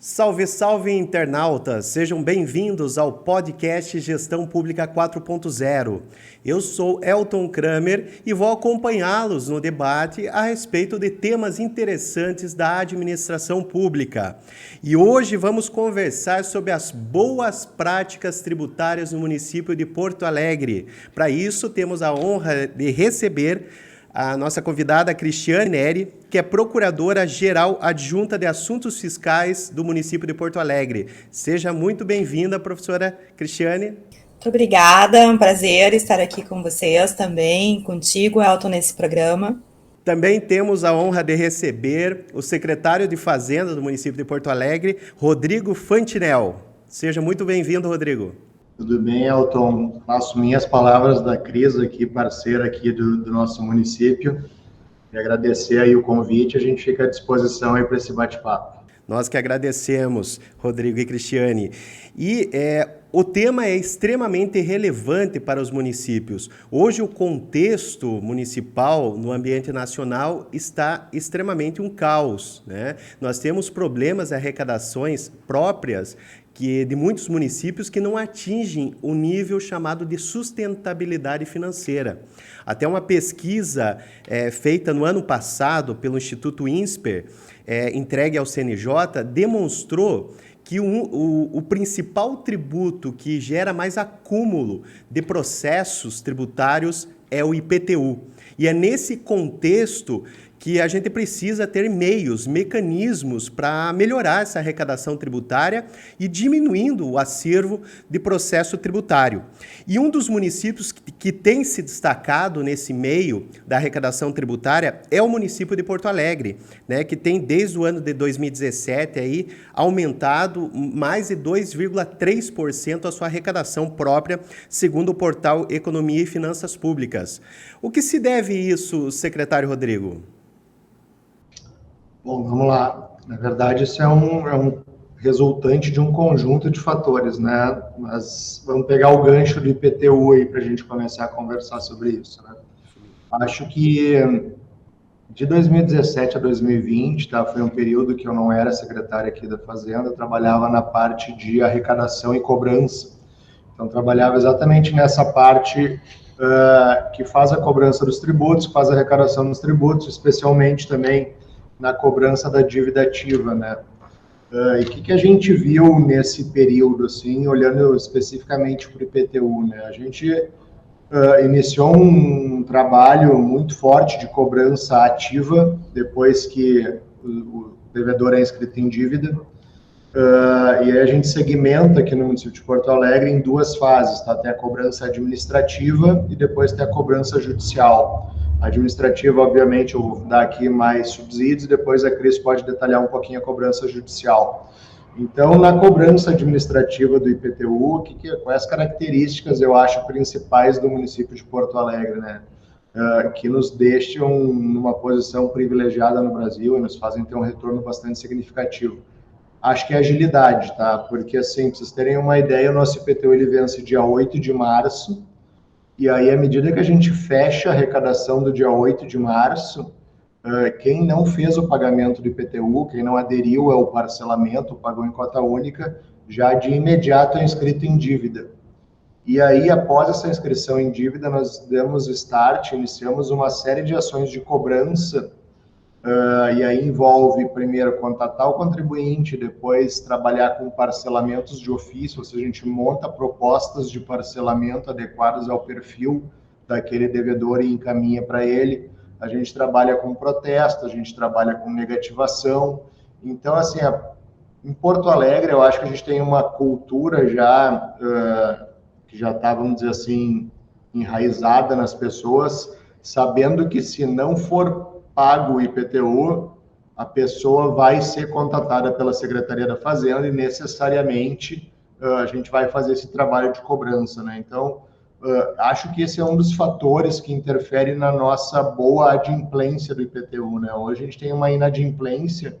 Salve, salve, internautas! Sejam bem-vindos ao podcast Gestão Pública 4.0. Eu sou Elton Kramer e vou acompanhá-los no debate a respeito de temas interessantes da administração pública. E hoje vamos conversar sobre as boas práticas tributárias no município de Porto Alegre. Para isso, temos a honra de receber a nossa convidada Cristiane Neri, que é Procuradora-Geral Adjunta de Assuntos Fiscais do município de Porto Alegre. Seja muito bem-vinda, professora Cristiane. Muito obrigada, é um prazer estar aqui com vocês também, contigo, Elton, nesse programa. Também temos a honra de receber o secretário de Fazenda do município de Porto Alegre, Rodrigo Fantinel. Seja muito bem-vindo, Rodrigo. Tudo bem, Elton? Faço minhas palavras da Cris, aqui, parceira aqui do nosso município, e agradecer aí o convite. A gente fica à disposição aí para esse bate-papo. Nós que agradecemos, Rodrigo e Cristiane. E o tema é extremamente relevante para os municípios. Hoje o contexto municipal no ambiente nacional está extremamente um caos, né? Nós temos problemas de arrecadações próprias de muitos municípios que não atingem o nível chamado de sustentabilidade financeira. Até uma pesquisa feita no ano passado pelo Instituto INSPER, entregue ao CNJ, demonstrou que o principal tributo que gera mais acúmulo de processos tributários é o IPTU. E é nesse contexto que a gente precisa ter mecanismos para melhorar essa arrecadação tributária e diminuindo o acervo de processo tributário. E um dos municípios que tem se destacado nesse meio da arrecadação tributária é o município de Porto Alegre, né, que tem desde o ano de 2017 aí, aumentado mais de 2,3% a sua arrecadação própria, segundo o portal Economia e Finanças Públicas. O que se deve isso, secretário Rodrigo? Bom, vamos lá. Na verdade, isso é um resultante de um conjunto de fatores, né? Mas vamos pegar o gancho do IPTU aí para a gente começar a conversar sobre isso, né? Acho que de 2017 a 2020, tá, foi um período que eu não era secretário aqui da Fazenda, eu trabalhava na parte de arrecadação e cobrança. Então, trabalhava exatamente nessa parte que faz a cobrança dos tributos, faz a arrecadação dos tributos, especialmente também na cobrança da dívida ativa, né? E o que a gente viu nesse período, assim, olhando especificamente para o IPTU, né? A gente iniciou um trabalho muito forte de cobrança ativa, depois que o devedor é inscrito em dívida, e aí a gente segmenta aqui no município de Porto Alegre em duas fases, tá? Tem a cobrança administrativa e depois tem a cobrança judicial. A administrativa, obviamente, eu vou dar aqui mais subsídios, depois a Cris pode detalhar um pouquinho a cobrança judicial. Então, na cobrança administrativa do IPTU, quais as características, eu acho, principais do município de Porto Alegre, né? Que nos deixam numa posição privilegiada no Brasil e nos fazem ter um retorno bastante significativo. Acho que é agilidade, tá? Porque, assim, para vocês terem uma ideia, o nosso IPTU ele vence dia 8 de março, e aí, à medida que a gente fecha a arrecadação do dia 8 de março, quem não fez o pagamento do IPTU, quem não aderiu ao parcelamento, pagou em cota única, já de imediato é inscrito em dívida. E aí, após essa inscrição em dívida, nós demos start, iniciamos uma série de ações de cobrança, e aí envolve, primeiro, contatar o contribuinte, depois trabalhar com parcelamentos de ofício, ou seja, a gente monta propostas de parcelamento adequadas ao perfil daquele devedor e encaminha para ele. A gente trabalha com protesto, a gente trabalha com negativação. Então, assim, em Porto Alegre, eu acho que a gente tem uma cultura já, que já está, vamos dizer assim, enraizada nas pessoas, sabendo que se não for pago o IPTU, a pessoa vai ser contatada pela Secretaria da Fazenda e necessariamente a gente vai fazer esse trabalho de cobrança, né? Então, acho que esse é um dos fatores que interfere na nossa boa adimplência do IPTU, né? Hoje a gente tem uma inadimplência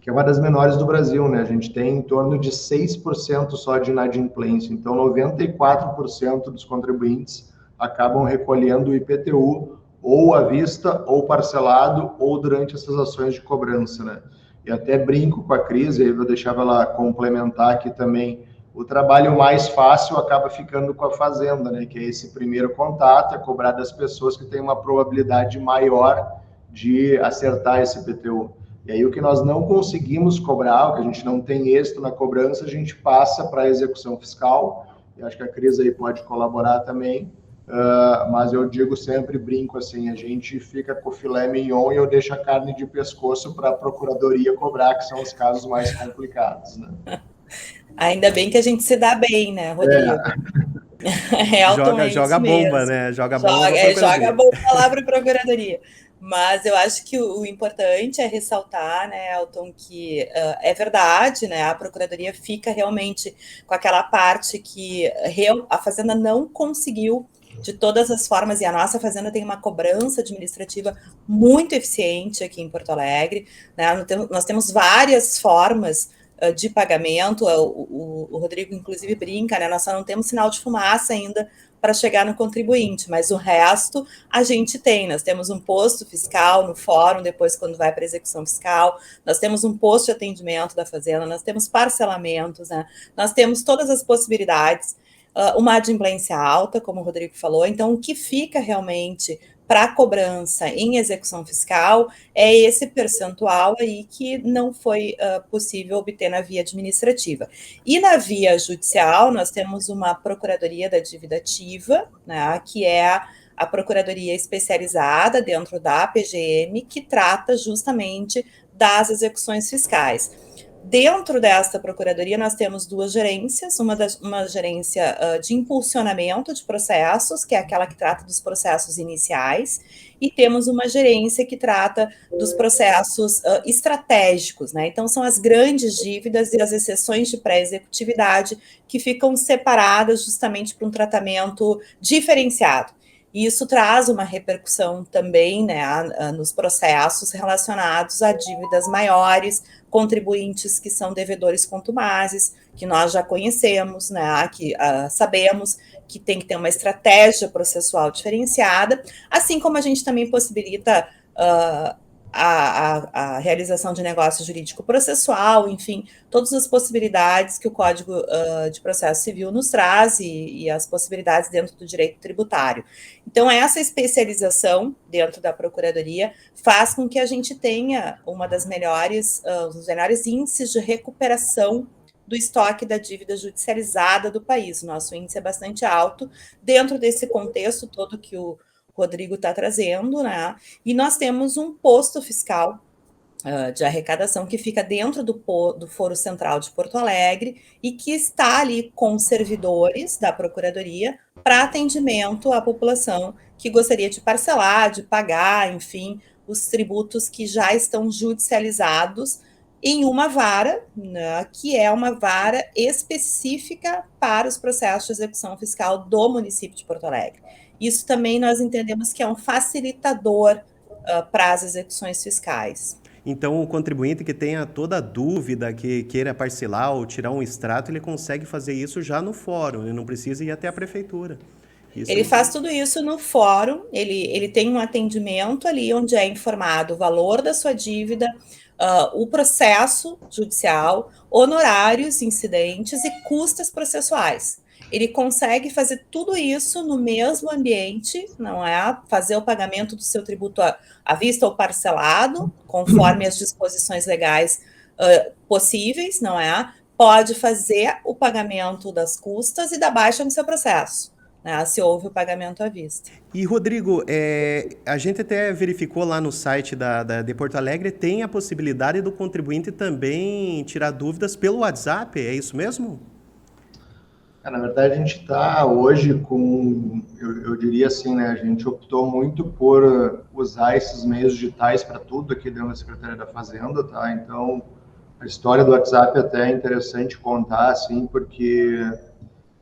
que é uma das menores do Brasil, né? A gente tem em torno de 6% só de inadimplência. Então, 94% dos contribuintes acabam recolhendo o IPTU ou à vista, ou parcelado, ou durante essas ações de cobrança, né? E até brinco com a Cris, aí vou deixar ela complementar aqui também. O trabalho mais fácil acaba ficando com a Fazenda, né? Que é esse primeiro contato, é cobrar das pessoas que têm uma probabilidade maior de acertar esse IPTU. E aí o que nós não conseguimos cobrar, o que a gente não tem êxito na cobrança, a gente passa para a execução fiscal, e acho que a Cris aí pode colaborar também, mas eu digo sempre, brinco assim, a gente fica com o filé mignon e eu deixo a carne de pescoço para a procuradoria cobrar, que são os casos mais complicados, né? Ainda bem que a gente se dá bem, né, Rodrigo? Elton, é Joga isso bomba, mesmo. né? Joga bomba para a Joga procuradoria. bomba lá para a procuradoria. Mas eu acho que o importante é ressaltar, né, Elton, que é verdade, né, a Procuradoria fica realmente com aquela parte que a Fazenda não conseguiu de todas as formas, e a nossa Fazenda tem uma cobrança administrativa muito eficiente aqui em Porto Alegre, né, nós temos várias formas de pagamento, o Rodrigo inclusive brinca, né, nós só não temos sinal de fumaça ainda para chegar no contribuinte, mas o resto a gente tem. Nós temos um posto fiscal no fórum, depois quando vai para a execução fiscal, nós temos um posto de atendimento da Fazenda, nós temos parcelamentos, né? Nós temos todas as possibilidades, uma adimplência alta, como o Rodrigo falou, então o que fica realmente para cobrança em execução fiscal é esse percentual aí que não foi possível obter na via administrativa. E na via judicial, nós temos uma Procuradoria da Dívida Ativa, né, que é a Procuradoria especializada dentro da PGM, que trata justamente das execuções fiscais. Dentro desta procuradoria, nós temos duas gerências, uma gerência de impulsionamento de processos, que é aquela que trata dos processos iniciais, e temos uma gerência que trata dos processos estratégicos, né? Então, são as grandes dívidas e as exceções de pré-executividade que ficam separadas justamente para um tratamento diferenciado. E isso traz uma repercussão também, né, nos processos relacionados a dívidas maiores, contribuintes que são devedores contumazes, que nós já conhecemos, né, que sabemos que tem que ter uma estratégia processual diferenciada, assim como a gente também possibilita a realização de negócio jurídico processual, enfim, todas as possibilidades que o Código de Processo Civil nos traz e as possibilidades dentro do direito tributário. Então, essa especialização dentro da Procuradoria faz com que a gente tenha um dos melhores índices de recuperação do estoque da dívida judicializada do país. Nosso índice é bastante alto, dentro desse contexto todo que o Rodrigo está trazendo, né? E nós temos um posto fiscal de arrecadação que fica dentro do Foro Central de Porto Alegre e que está ali com servidores da Procuradoria para atendimento à população que gostaria de parcelar, de pagar, enfim, os tributos que já estão judicializados em uma vara, né, que é uma vara específica para os processos de execução fiscal do município de Porto Alegre. Isso também nós entendemos que é um facilitador para as execuções fiscais. Então, o contribuinte que tenha toda dúvida, que queira parcelar ou tirar um extrato, ele consegue fazer isso já no fórum, ele não precisa ir até a prefeitura. Ele faz tudo isso no fórum, ele tem um atendimento ali onde é informado o valor da sua dívida, o processo judicial, honorários, incidentes e custas processuais. Ele consegue fazer tudo isso no mesmo ambiente, não é? Fazer o pagamento do seu tributo à vista ou parcelado, conforme as disposições legais possíveis, não é? Pode fazer o pagamento das custas e da baixa no seu processo, né, se houve o pagamento à vista. E, Rodrigo, a gente até verificou lá no site de Porto Alegre, tem a possibilidade do contribuinte também tirar dúvidas pelo WhatsApp, é isso mesmo? Na verdade, a gente está hoje com, eu diria assim, né? A gente optou muito por usar esses meios digitais para tudo aqui dentro da Secretaria da Fazenda, tá? Então, a história do WhatsApp até é interessante contar, assim, porque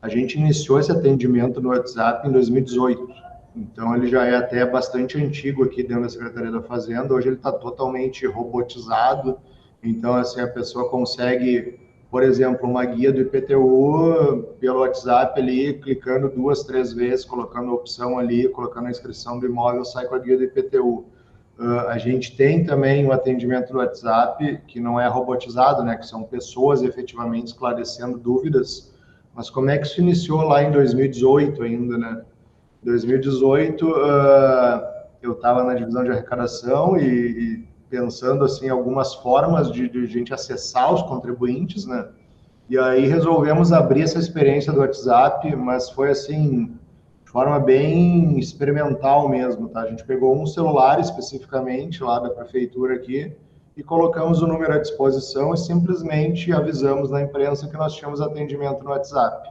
a gente iniciou esse atendimento no WhatsApp em 2018. Então, ele já é até bastante antigo aqui dentro da Secretaria da Fazenda. Hoje ele está totalmente robotizado. Então, assim, a pessoa consegue, por exemplo, uma guia do IPTU pelo WhatsApp ali, clicando 2, 3 vezes, colocando a opção ali, colocando a inscrição do imóvel, sai com a guia do IPTU. A gente tem também o atendimento do WhatsApp, que não é robotizado, né? Que são pessoas efetivamente esclarecendo dúvidas. Mas como é que isso iniciou lá em 2018 ainda, né? 2018, eu estava na divisão de arrecadação e pensando assim algumas formas de gente acessar os contribuintes, né? E aí resolvemos abrir essa experiência do WhatsApp, mas foi assim de forma bem experimental mesmo, tá? A gente pegou um celular especificamente lá da prefeitura aqui e colocamos o número à disposição e simplesmente avisamos na imprensa que nós tínhamos atendimento no WhatsApp.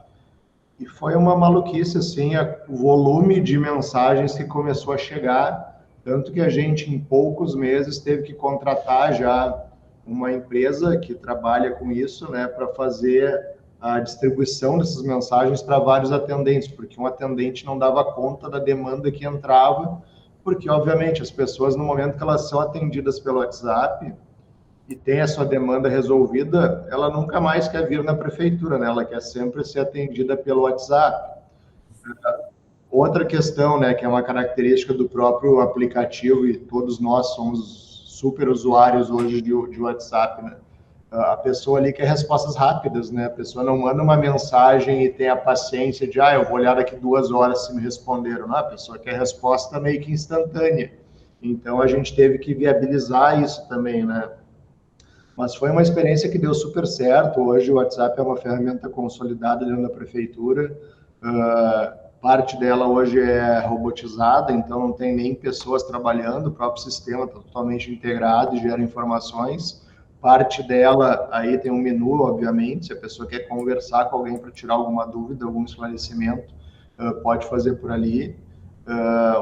E foi uma maluquice, assim, o volume de mensagens que começou a chegar, tanto que a gente, em poucos meses, teve que contratar já uma empresa que trabalha com isso, né, para fazer a distribuição dessas mensagens para vários atendentes, porque um atendente não dava conta da demanda que entrava, porque, obviamente, as pessoas, no momento que elas são atendidas pelo WhatsApp, e tem a sua demanda resolvida, ela nunca mais quer vir na prefeitura, né? Ela quer sempre ser atendida pelo WhatsApp. Outra questão, né, que é uma característica do próprio aplicativo, e todos nós somos super usuários hoje de WhatsApp, né? A pessoa ali quer respostas rápidas, né? A pessoa não manda uma mensagem e tem a paciência de, eu vou olhar daqui 2 horas se me responderam. Não, a pessoa quer resposta meio que instantânea. Então, a gente teve que viabilizar isso também, né? Mas foi uma experiência que deu super certo. Hoje o WhatsApp é uma ferramenta consolidada dentro da prefeitura. Parte dela hoje é robotizada, então não tem nem pessoas trabalhando, o próprio sistema está totalmente integrado e gera informações. Parte dela, aí tem um menu, obviamente, se a pessoa quer conversar com alguém para tirar alguma dúvida, algum esclarecimento, pode fazer por ali.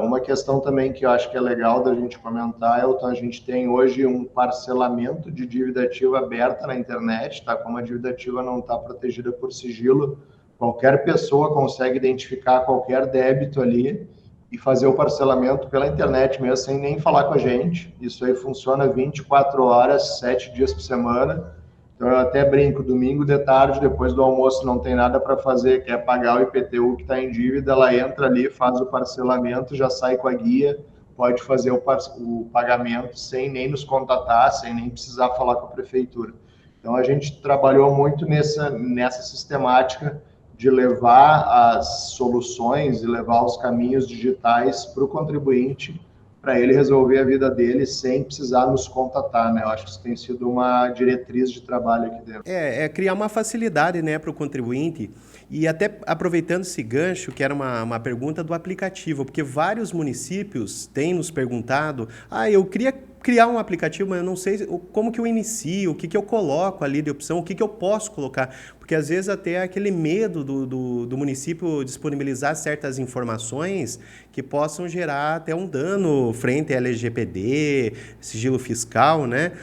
Uma questão também que eu acho que é legal da gente comentar é a gente tem hoje um parcelamento de dívida ativa aberta na internet, tá? Como a dívida ativa não está protegida por sigilo, qualquer pessoa consegue identificar qualquer débito ali e fazer o parcelamento pela internet mesmo, sem nem falar com a gente. Isso aí funciona 24 horas, 7 dias por semana. Então, eu até brinco, domingo de tarde, depois do almoço, não tem nada para fazer, quer pagar o IPTU que está em dívida, ela entra ali, faz o parcelamento, já sai com a guia, pode fazer o pagamento sem nem nos contatar, sem nem precisar falar com a prefeitura. Então, a gente trabalhou muito nessa sistemática de levar as soluções e levar os caminhos digitais para o contribuinte, para ele resolver a vida dele sem precisar nos contatar, né? Eu acho que isso tem sido uma diretriz de trabalho aqui dentro. É criar uma facilidade, né, para o contribuinte. E até aproveitando esse gancho, que era uma pergunta do aplicativo, porque vários municípios têm nos perguntado, eu queria criar um aplicativo, mas eu não sei como que eu inicio, o que eu coloco ali de opção, o que eu posso colocar, porque às vezes até aquele medo do município disponibilizar certas informações que possam gerar até um dano frente à LGPD, sigilo fiscal, né?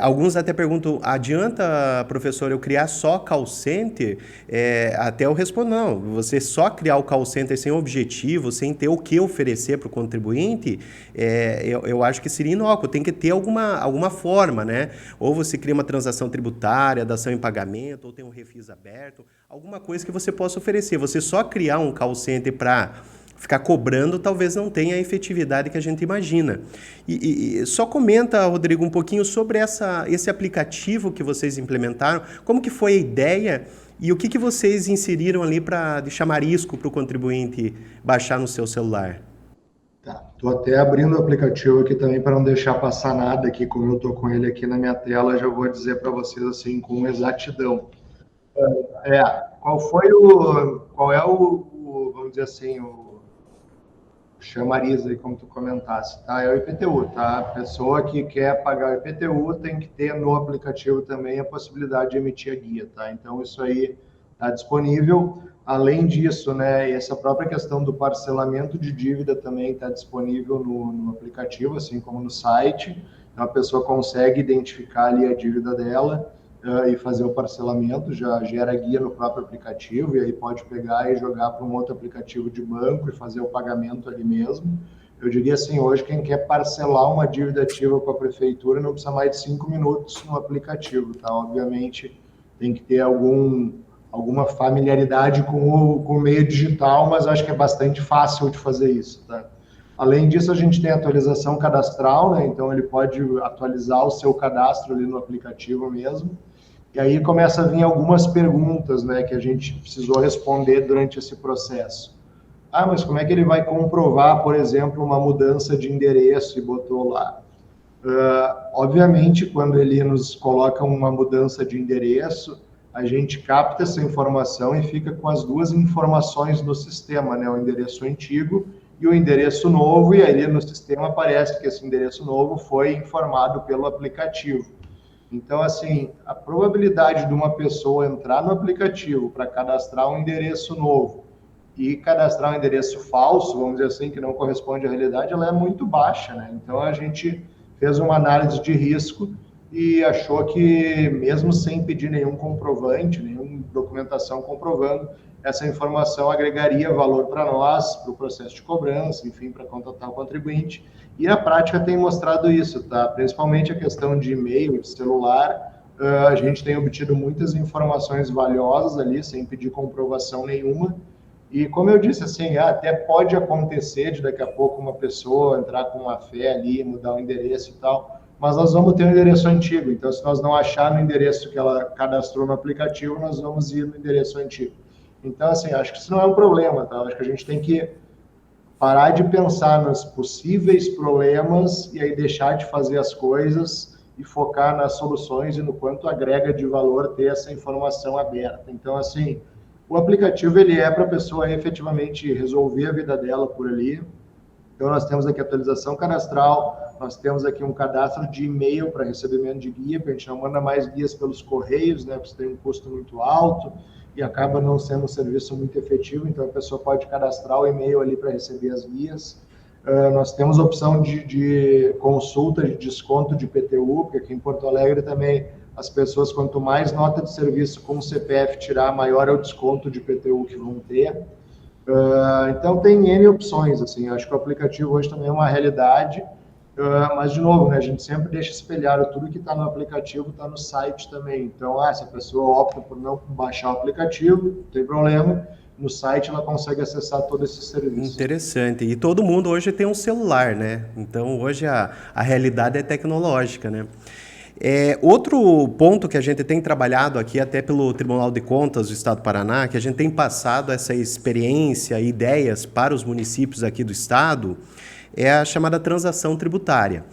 Alguns até perguntam, adianta, professor, eu criar só call center? Até eu respondo, não, você só criar o call center sem objetivo, sem ter o que oferecer para o contribuinte, eu acho que seria inócuo, tem que ter alguma forma, né? Ou você cria uma transação tributária, dação em pagamento, ou tem um refis aberto, alguma coisa que você possa oferecer. Você só criar um call center para ficar cobrando talvez não tenha a efetividade que a gente imagina. E só comenta, Rodrigo, um pouquinho sobre esse aplicativo que vocês implementaram, como que foi a ideia e o que vocês inseriram ali de chamarisco para o contribuinte baixar no seu celular. Tá, estou até abrindo o aplicativo aqui também para não deixar passar nada aqui, como eu estou com ele aqui na minha tela, já vou dizer para vocês assim com exatidão. Qual é o, vamos dizer assim, o chamariz aí, como tu comentasse, tá? É o IPTU, tá? A pessoa que quer pagar o IPTU tem que ter no aplicativo também a possibilidade de emitir a guia, tá? Então, isso aí está disponível. Além disso, né, essa própria questão do parcelamento de dívida também está disponível no aplicativo, assim como no site. Então, a pessoa consegue identificar ali a dívida dela e fazer o parcelamento, já gera guia no próprio aplicativo, e aí pode pegar e jogar para um outro aplicativo de banco e fazer o pagamento ali mesmo. Eu diria assim, hoje quem quer parcelar uma dívida ativa com a prefeitura não precisa mais de 5 minutos no aplicativo, tá? Obviamente tem que ter alguma familiaridade com o meio digital, mas acho que é bastante fácil de fazer isso, tá? Além disso, a gente tem atualização cadastral, né? Então ele pode atualizar o seu cadastro ali no aplicativo mesmo. E aí começa a vir algumas perguntas, né, que a gente precisou responder durante esse processo. Ah, mas como é que ele vai comprovar, por exemplo, uma mudança de endereço e botou lá? Obviamente, quando ele nos coloca uma mudança de endereço, a gente capta essa informação e fica com as duas informações no sistema, né? O endereço antigo e o endereço novo, e aí no sistema aparece que esse endereço novo foi informado pelo aplicativo. Então, assim, a probabilidade de uma pessoa entrar no aplicativo para cadastrar um endereço novo e cadastrar um endereço falso, vamos dizer assim, que não corresponde à realidade, ela é muito baixa, né? Então, a gente fez uma análise de risco e achou que, mesmo sem pedir nenhum comprovante, nenhuma documentação comprovando, essa informação agregaria valor para nós, para o processo de cobrança, enfim, para contatar o contribuinte. E a prática tem mostrado isso, tá? Principalmente a questão de e-mail, de celular, a gente tem obtido muitas informações valiosas ali, sem pedir comprovação nenhuma. E como eu disse, assim, até pode acontecer de daqui a pouco uma pessoa entrar com uma fé ali, mudar o endereço e tal, mas nós vamos ter um endereço antigo. Então, se nós não achar no endereço que ela cadastrou no aplicativo, nós vamos ir no endereço antigo. Então, assim, acho que isso não é um problema, tá? Acho que a gente tem que parar de pensar nos possíveis problemas e aí deixar de fazer as coisas e focar nas soluções e no quanto agrega de valor ter essa informação aberta. Então, assim, o aplicativo ele é para a pessoa efetivamente resolver a vida dela por ali. Então, nós temos aqui a atualização cadastral, nós temos aqui um cadastro de e-mail para recebimento de guia, porque a gente não manda mais guias pelos correios, né, porque tem um custo muito alto e acaba não sendo um serviço muito efetivo, então a pessoa pode cadastrar o e-mail ali para receber as guias. Nós temos a opção de consulta de desconto de IPTU, porque aqui em Porto Alegre também as pessoas, quanto mais nota de serviço com o CPF tirar, maior é o desconto de IPTU que vão ter. Então tem N opções, assim, acho que o aplicativo hoje também é uma realidade, mas de novo, né, a gente sempre deixa espelhado tudo que está no aplicativo, está no site também. Então, se a pessoa opta por não baixar o aplicativo, não tem problema, no site ela consegue acessar todo esse serviço. Interessante, e todo mundo hoje tem um celular, né? Então hoje a realidade é tecnológica, né? Outro ponto que a gente tem trabalhado aqui, até pelo Tribunal de Contas do Estado do Paraná, que a gente tem passado essa experiência e ideias para os municípios aqui do Estado, é a chamada transação tributária.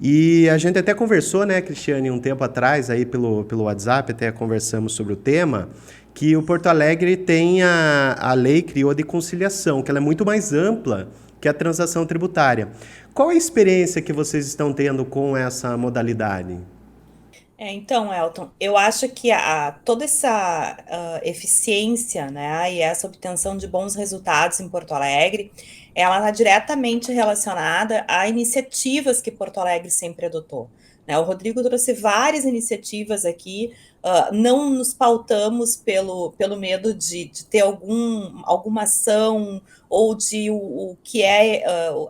E a gente até conversou, né, Cristiane, um tempo atrás, aí pelo WhatsApp, até conversamos sobre o tema, que o Porto Alegre tem a lei criou de conciliação, que ela é muito mais ampla que a transação tributária. Qual a experiência que vocês estão tendo com essa modalidade? Então, Elton, eu acho que toda essa eficiência, né, e essa obtenção de bons resultados em Porto Alegre, ela está diretamente relacionada a iniciativas que Porto Alegre sempre adotou, né? O Rodrigo trouxe várias iniciativas aqui, não nos pautamos pelo medo de ter alguma ação ou de o que é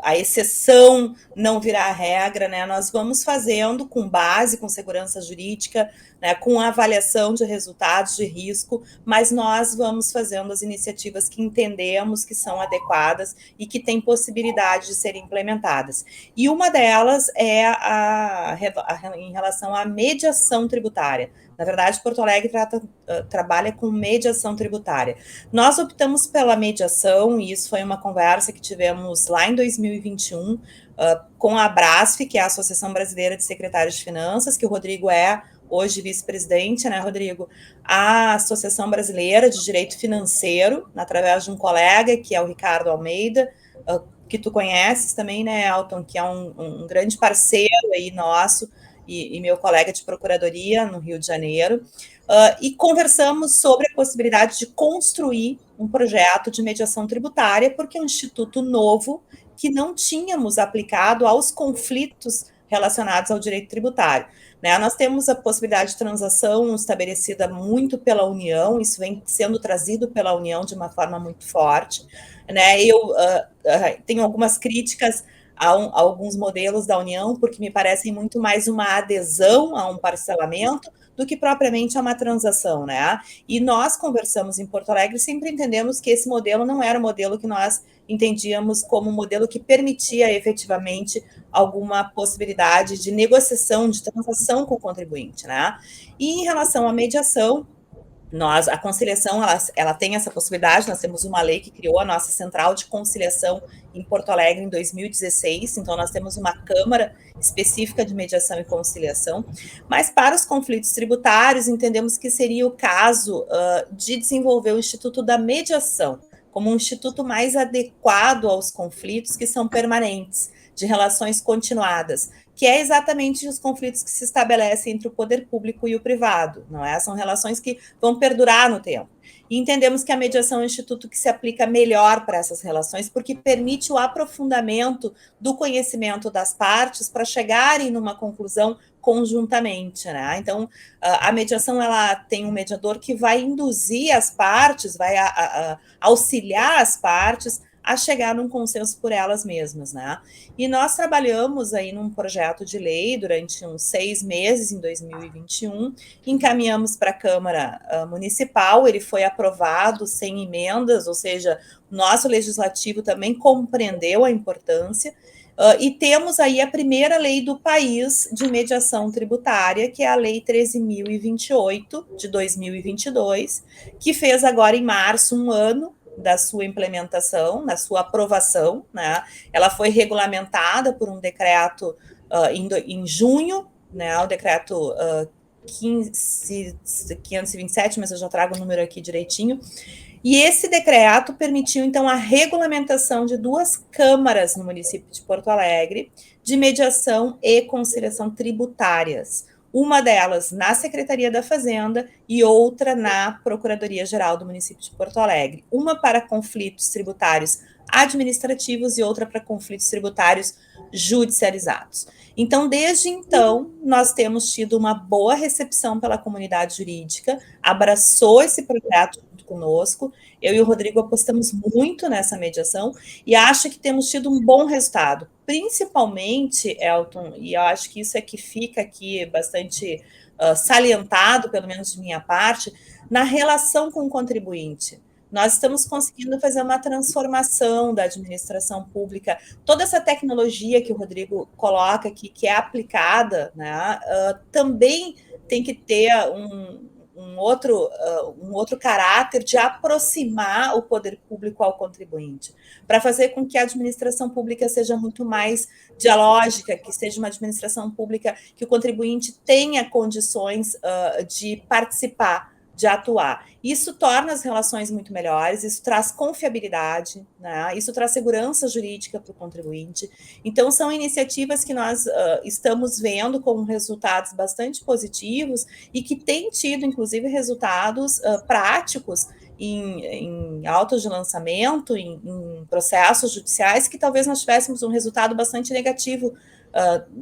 a exceção não virar regra, né? Nós vamos fazendo com base, com segurança jurídica, né, com avaliação de resultados de risco, mas nós vamos fazendo as iniciativas que entendemos que são adequadas e que têm possibilidade de serem implementadas. E uma delas é em relação à mediação tributária. Na verdade, Porto Alegre trabalha com mediação tributária. Nós optamos pela mediação, e isso foi uma conversa que tivemos lá em 2021, com a Abrasf, que é a Associação Brasileira de Secretários de Finanças, que o Rodrigo é hoje vice-presidente, né, Rodrigo? A Associação Brasileira de Direito Financeiro, através de um colega, que é o Ricardo Almeida, que tu conheces também, né, Elton, que é um grande parceiro aí nosso, e meu colega de procuradoria no Rio de Janeiro, e conversamos sobre a possibilidade de construir um projeto de mediação tributária, porque é um instituto novo que não tínhamos aplicado aos conflitos relacionados ao direito tributário. Né? Nós temos a possibilidade de transação estabelecida muito pela União, isso vem sendo trazido pela União de uma forma muito forte. Né? Eu tenho algumas críticas a alguns modelos da União, porque me parecem muito mais uma adesão a um parcelamento do que propriamente a uma transação, né? E nós conversamos em Porto Alegre, sempre entendemos que esse modelo não era o modelo que nós entendíamos como um modelo que permitia efetivamente alguma possibilidade de negociação, de transação com o contribuinte, né? E em relação à mediação, a conciliação, ela tem essa possibilidade, nós temos uma lei que criou a nossa central de conciliação em Porto Alegre em 2016, então nós temos uma Câmara específica de mediação e conciliação, mas para os conflitos tributários, entendemos que seria o caso de desenvolver o Instituto da Mediação, como um instituto mais adequado aos conflitos que são permanentes, de relações continuadas, que é exatamente os conflitos que se estabelecem entre o poder público e o privado, não é? São relações que vão perdurar no tempo. E entendemos que a mediação é um instituto que se aplica melhor para essas relações, porque permite o aprofundamento do conhecimento das partes para chegarem numa conclusão conjuntamente, né? Então, a mediação, ela tem um mediador que vai induzir as partes, vai auxiliar as partes a chegar num consenso por elas mesmas, né? E nós trabalhamos aí num projeto de lei durante uns 6 meses, em 2021, encaminhamos para a Câmara Municipal, ele foi aprovado sem emendas, ou seja, o nosso legislativo também compreendeu a importância, e temos aí a primeira lei do país de mediação tributária, que é a Lei 13.028, de 2022, que fez agora em março um ano da sua implementação, da sua aprovação, né? Ela foi regulamentada por um decreto em junho, né? O decreto 527, mas eu já trago o número aqui direitinho. E esse decreto permitiu, então, a regulamentação de 2 câmaras no município de Porto Alegre de mediação e conciliação tributárias. Uma delas na Secretaria da Fazenda e outra na Procuradoria-Geral do município de Porto Alegre. Uma para conflitos tributários administrativos e outra para conflitos tributários judicializados. Então, desde então, nós temos tido uma boa recepção pela comunidade jurídica, abraçou esse projeto junto conosco. Eu e o Rodrigo apostamos muito nessa mediação e acho que temos tido um bom resultado, principalmente, Elton, e eu acho que isso é que fica aqui bastante salientado, pelo menos de minha parte, na relação com o contribuinte. Nós estamos conseguindo fazer uma transformação da administração pública. Toda essa tecnologia que o Rodrigo coloca aqui, que é aplicada, né, também tem que ter um outro caráter de aproximar o poder público ao contribuinte, para fazer com que a administração pública seja muito mais dialógica, que seja uma administração pública que o contribuinte tenha condições de participar, de atuar. Isso torna as relações muito melhores, isso traz confiabilidade, né? Isso traz segurança jurídica para o contribuinte. Então, são iniciativas que nós estamos vendo com resultados bastante positivos e que têm tido, inclusive, resultados práticos em autos de lançamento, em processos judiciais, que talvez nós tivéssemos um resultado bastante negativo,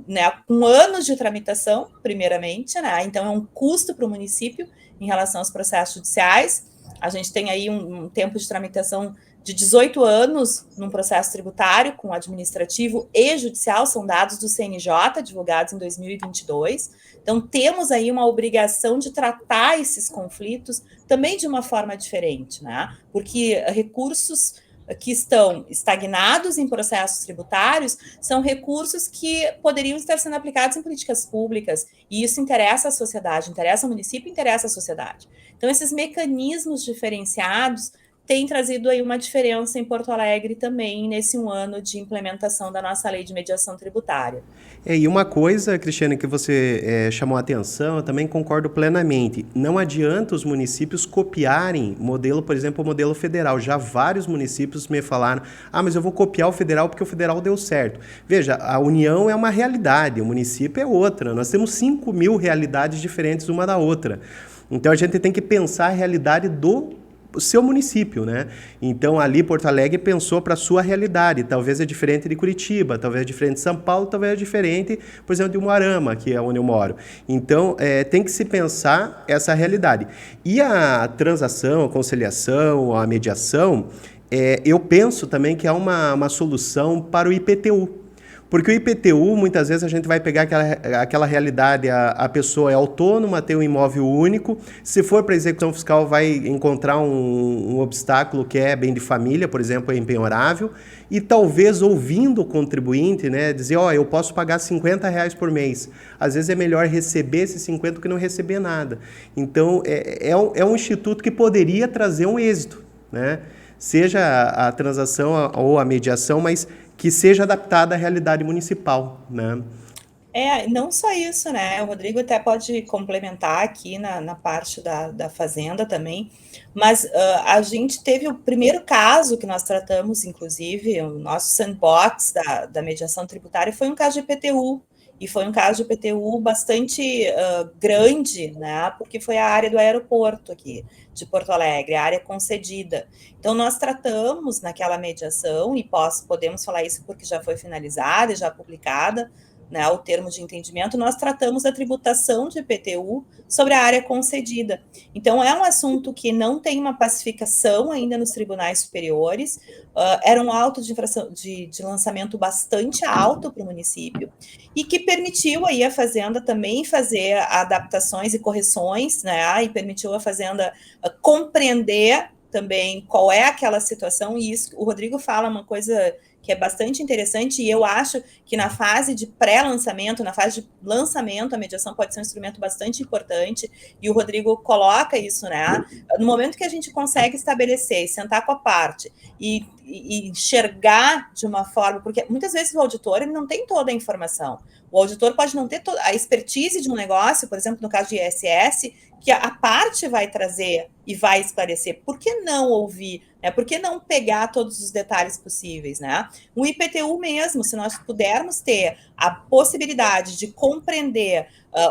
né, com anos de tramitação, primeiramente, né? Então é um custo para o município em relação aos processos judiciais. A gente tem aí um tempo de tramitação de 18 anos num processo tributário, com administrativo e judicial, são dados do CNJ, divulgados em 2022. Então, temos aí uma obrigação de tratar esses conflitos também de uma forma diferente, né? Porque recursos que estão estagnados em processos tributários são recursos que poderiam estar sendo aplicados em políticas públicas, e isso interessa a sociedade, interessa ao município, interessa a sociedade. Então, esses mecanismos diferenciados tem trazido aí uma diferença em Porto Alegre também nesse um ano de implementação da nossa lei de mediação tributária. E uma coisa, Cristiane, que você chamou a atenção, eu também concordo plenamente. Não adianta os municípios copiarem modelo, por exemplo, o modelo federal. Já vários municípios me falaram, mas eu vou copiar o federal porque o federal deu certo. Veja, a União é uma realidade, o município é outra. Nós temos 5.000 realidades diferentes uma da outra. Então a gente tem que pensar a realidade do seu município, né? Então, ali, Porto Alegre pensou para a sua realidade. Talvez é diferente de Curitiba, talvez é diferente de São Paulo, talvez é diferente, por exemplo, de Umuarama, que é onde eu moro. Então, tem que se pensar essa realidade. E a transação, a conciliação, a mediação, eu penso também que é uma solução para o IPTU. Porque o IPTU, muitas vezes, a gente vai pegar aquela realidade, a pessoa é autônoma, tem um imóvel único, se for para execução fiscal, vai encontrar um obstáculo que é bem de família, por exemplo, é impenhorável, e talvez ouvindo o contribuinte, né, dizer, eu posso pagar R$50 por mês. Às vezes é melhor receber esses 50 do que não receber nada. Então, é um instituto que poderia trazer um êxito, né? Seja a transação ou a mediação, mas que seja adaptada à realidade municipal, né? Não só isso, né? O Rodrigo até pode complementar aqui na parte da Fazenda também, mas a gente teve o primeiro caso que nós tratamos, inclusive, o nosso sandbox da mediação tributária foi um caso de IPTU, e foi um caso de IPTU bastante grande, né? Porque foi a área do aeroporto aqui, de Porto Alegre, a área concedida. Então, nós tratamos naquela mediação, e podemos falar isso porque já foi finalizada e já publicada, né, o termo de entendimento, nós tratamos da tributação de IPTU sobre a área concedida. Então, é um assunto que não tem uma pacificação ainda nos tribunais superiores, era um auto de infração de lançamento bastante alto para o município, e que permitiu aí a Fazenda também fazer adaptações e correções, né, e permitiu a Fazenda compreender também qual é aquela situação, e isso, o Rodrigo fala uma coisa que é bastante interessante, e eu acho que na fase de pré-lançamento, na fase de lançamento, a mediação pode ser um instrumento bastante importante, e o Rodrigo coloca isso, né? No momento que a gente consegue estabelecer e sentar com a parte e enxergar de uma forma, porque muitas vezes o auditor ele não tem toda a informação, o auditor pode não ter toda a expertise de um negócio, por exemplo, no caso de ISS, que a parte vai trazer e vai esclarecer. Por que não ouvir? Né? Por que não pegar todos os detalhes possíveis? Né? O IPTU mesmo, se nós pudermos ter a possibilidade de compreender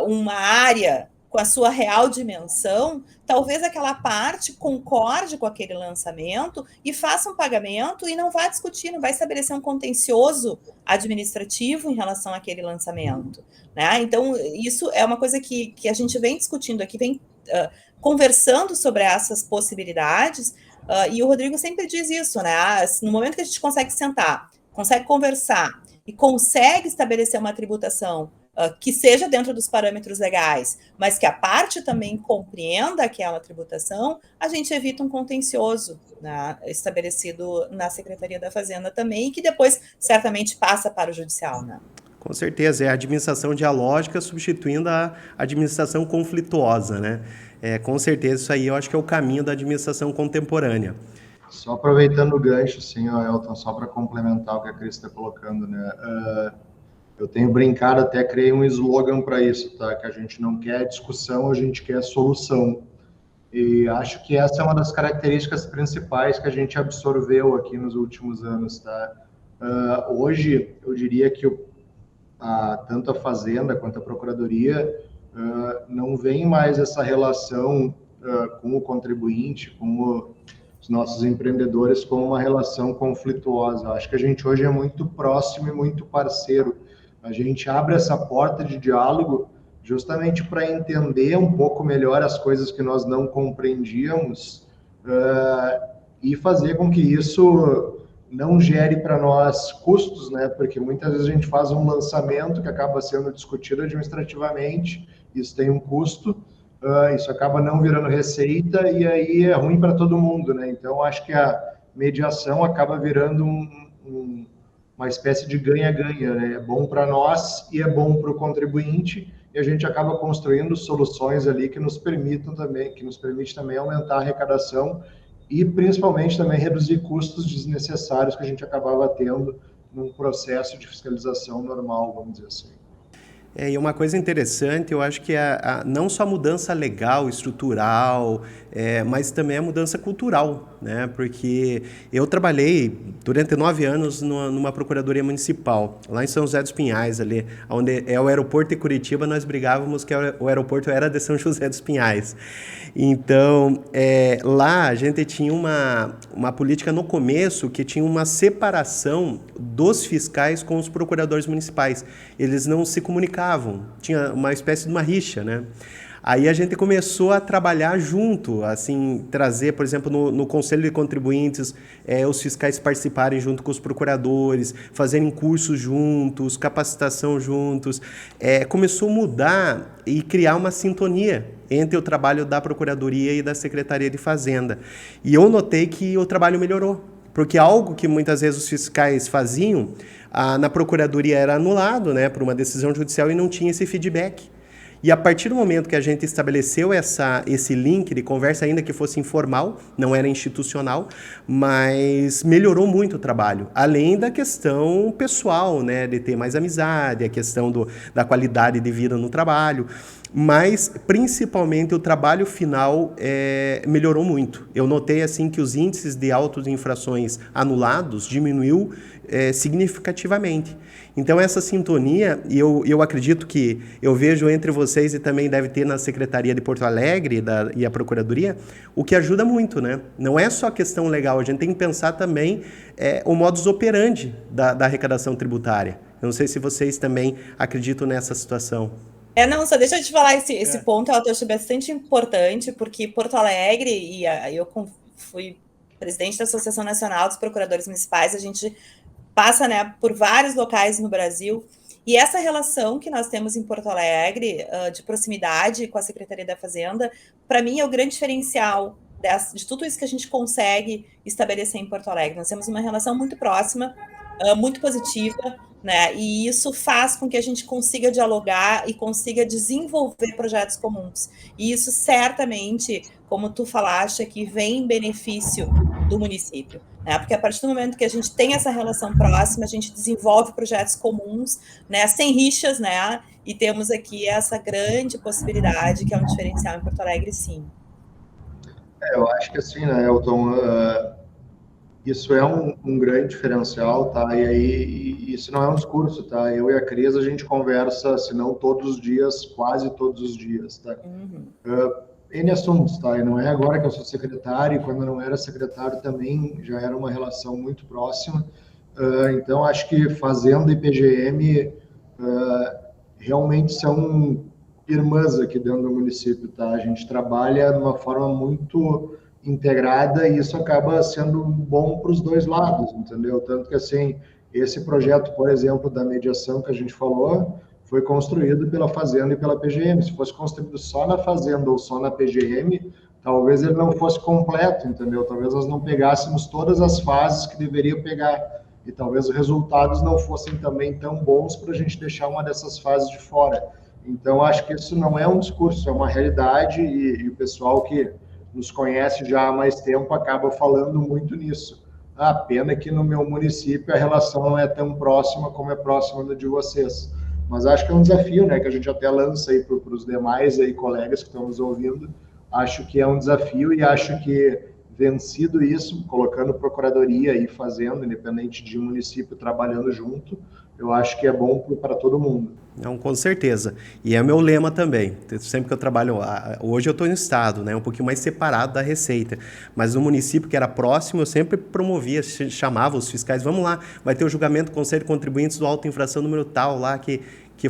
uma área com a sua real dimensão, talvez aquela parte concorde com aquele lançamento e faça um pagamento e não vai discutir, não vai estabelecer um contencioso administrativo em relação àquele lançamento. Né? Então, isso é uma coisa que a gente vem discutindo aqui, vem conversando sobre essas possibilidades, e o Rodrigo sempre diz isso, né? No momento que a gente consegue sentar, consegue conversar e consegue estabelecer uma tributação que seja dentro dos parâmetros legais, mas que a parte também compreenda aquela tributação, a gente evita um contencioso, né, estabelecido na Secretaria da Fazenda também, e que depois certamente passa para o Judicial, né? Com certeza, é a administração dialógica substituindo a administração conflituosa, né? Com certeza, isso aí eu acho que é o caminho da administração contemporânea. Só aproveitando o gancho, sim, Elton, só para complementar o que a Cris está colocando, né? Eu tenho brincado, até criei um slogan para isso, tá? Que a gente não quer discussão, a gente quer solução. E acho que essa é uma das características principais que a gente absorveu aqui nos últimos anos, tá? Hoje, eu diria que tanto a Fazenda quanto a Procuradoria não vem mais essa relação com o contribuinte, com os nossos empreendedores, como uma relação conflituosa. Acho que a gente hoje é muito próximo e muito parceiro. A gente abre essa porta de diálogo justamente para entender um pouco melhor as coisas que nós não compreendíamos e fazer com que isso não gere para nós custos, né? Porque muitas vezes a gente faz um lançamento que acaba sendo discutido administrativamente, isso tem um custo, isso acaba não virando receita e aí é ruim para todo mundo, né? Então, acho que a mediação acaba virando uma espécie de ganha-ganha, né? É bom para nós e é bom para o contribuinte, e a gente acaba construindo soluções ali que nos permite também aumentar a arrecadação e principalmente também reduzir custos desnecessários que a gente acabava tendo num processo de fiscalização normal, vamos dizer assim. E uma coisa interessante, eu acho que não só a mudança legal, estrutural, mas também a mudança cultural, né? Porque eu trabalhei durante 9 anos numa procuradoria municipal, lá em São José dos Pinhais, ali, onde é o aeroporto de Curitiba, nós brigávamos que o aeroporto era de São José dos Pinhais. Então, lá a gente tinha uma política no começo que tinha uma separação dos fiscais com os procuradores municipais. Eles não se comunicavam, tinha uma espécie de uma rixa, né? Aí a gente começou a trabalhar junto, assim, trazer, por exemplo, no Conselho de Contribuintes, os fiscais participarem junto com os procuradores, fazerem cursos juntos, capacitação juntos. Começou a mudar e criar uma sintonia entre o trabalho da Procuradoria e da Secretaria de Fazenda. E eu notei que o trabalho melhorou, porque algo que muitas vezes os fiscais faziam, na Procuradoria era anulado, né, por uma decisão judicial e não tinha esse feedback. E a partir do momento que a gente estabeleceu esse link de conversa, ainda que fosse informal, não era institucional, mas melhorou muito o trabalho. Além da questão pessoal, né, de ter mais amizade, a questão da qualidade de vida no trabalho, mas principalmente o trabalho final melhorou muito. Eu notei assim que os índices de autos de infrações anulados diminuiu significativamente. Então essa sintonia, e eu acredito que eu vejo entre vocês e também deve ter na Secretaria de Porto Alegre e a Procuradoria, o que ajuda muito, né? Não é só a questão legal, a gente tem que pensar também o modus operandi da arrecadação tributária. Eu não sei se vocês também acreditam nessa situação. Não, só deixa eu te falar esse ponto, eu acho bastante importante, porque Porto Alegre, e eu fui presidente da Associação Nacional dos Procuradores Municipais, a gente passa, né, por vários locais no Brasil, e essa relação que nós temos em Porto Alegre, de proximidade com a Secretaria da Fazenda, para mim é o grande diferencial de tudo isso que a gente consegue estabelecer em Porto Alegre. Nós temos uma relação muito próxima, muito positiva, né? E isso faz com que a gente consiga dialogar e consiga desenvolver projetos comuns. E isso certamente, como tu falaste, que vem em benefício do município, né? Porque a partir do momento que a gente tem essa relação próxima, a gente desenvolve projetos comuns, né? Sem rixas, né? E temos aqui essa grande possibilidade, que é um diferencial em Porto Alegre, sim. Eu acho que assim, né, Elton, isso é um grande diferencial, tá? E aí, isso não é um discurso, tá? Eu e a Cris, a gente conversa, se não todos os dias, quase todos os dias, tá? N assuntos, tá? E não é agora que eu sou secretário, e quando eu não era secretário também já era uma relação muito próxima. Então, acho que Fazenda e PGM realmente são irmãs aqui dentro do município, tá? A gente trabalha de uma forma muito integrada e isso acaba sendo bom para os dois lados, entendeu? Tanto que, assim, esse projeto, por exemplo, da mediação que a gente falou, foi construído pela Fazenda e pela PGM. Se fosse construído só na Fazenda ou só na PGM, talvez ele não fosse completo, entendeu? Talvez nós não pegássemos todas as fases que deveria pegar e talvez os resultados não fossem também tão bons para a gente deixar uma dessas fases de fora. Então, acho que isso não é um discurso, é uma realidade e o pessoal que nos conhece já há mais tempo acaba falando muito nisso. A pena que no meu município a relação não é tão próxima como é próxima da de vocês. Mas acho que é um desafio, né, que a gente até lança aí para os demais aí, colegas que estão nos ouvindo. Acho que é um desafio e acho que, vencido isso, colocando Procuradoria e Fazenda, independente de município, trabalhando junto, eu acho que é bom para todo mundo. Não, com certeza. E é meu lema também. Sempre que eu trabalho... Hoje eu estou no estado, né? Um pouquinho mais separado da Receita. Mas no município que era próximo, eu sempre promovia, chamava os fiscais. Vamos lá, vai ter o julgamento do Conselho de Contribuintes do auto infração número tal lá, que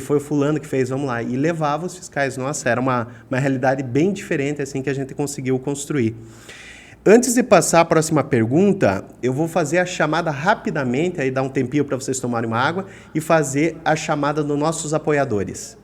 foi o fulano que fez, vamos lá. E levava os fiscais. Nossa, era uma realidade bem diferente assim que a gente conseguiu construir. Antes de passar a próxima pergunta, eu vou fazer a chamada rapidamente, aí dá um tempinho para vocês tomarem uma água, e fazer a chamada dos nossos apoiadores.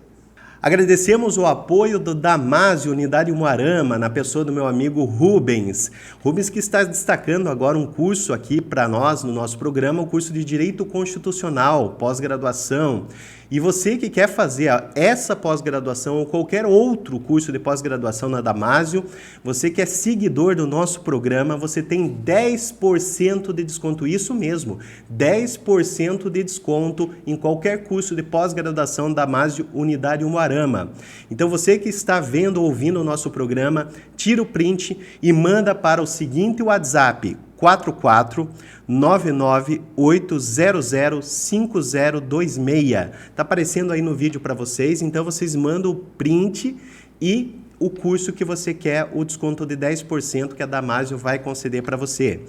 Agradecemos o apoio do Damásio Unidade Umuarama, na pessoa do meu amigo Rubens. Rubens que está destacando agora um curso aqui para nós, no nosso programa, o curso de Direito Constitucional, pós-graduação. E você que quer fazer essa pós-graduação ou qualquer outro curso de pós-graduação na Damásio, você que é seguidor do nosso programa, você tem 10% de desconto, isso mesmo, 10% de desconto em qualquer curso de pós-graduação da Damásio Unidade Umuarama. Então você que está vendo ou ouvindo o nosso programa, tira o print e manda para o seguinte WhatsApp, 44998005026. Tá aparecendo aí no vídeo para vocês, então vocês mandam o print e o curso que você quer, o desconto de 10% que a Damásio vai conceder para você.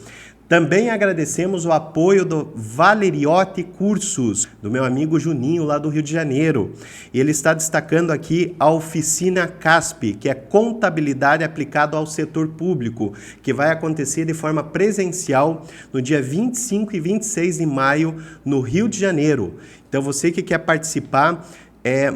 Também agradecemos o apoio do Valeriotti Cursos, do meu amigo Juninho, lá do Rio de Janeiro. Ele está destacando aqui a oficina CASP, que é Contabilidade Aplicada ao Setor Público, que vai acontecer de forma presencial no dia 25 e 26 de maio, no Rio de Janeiro. Então, você que quer participar,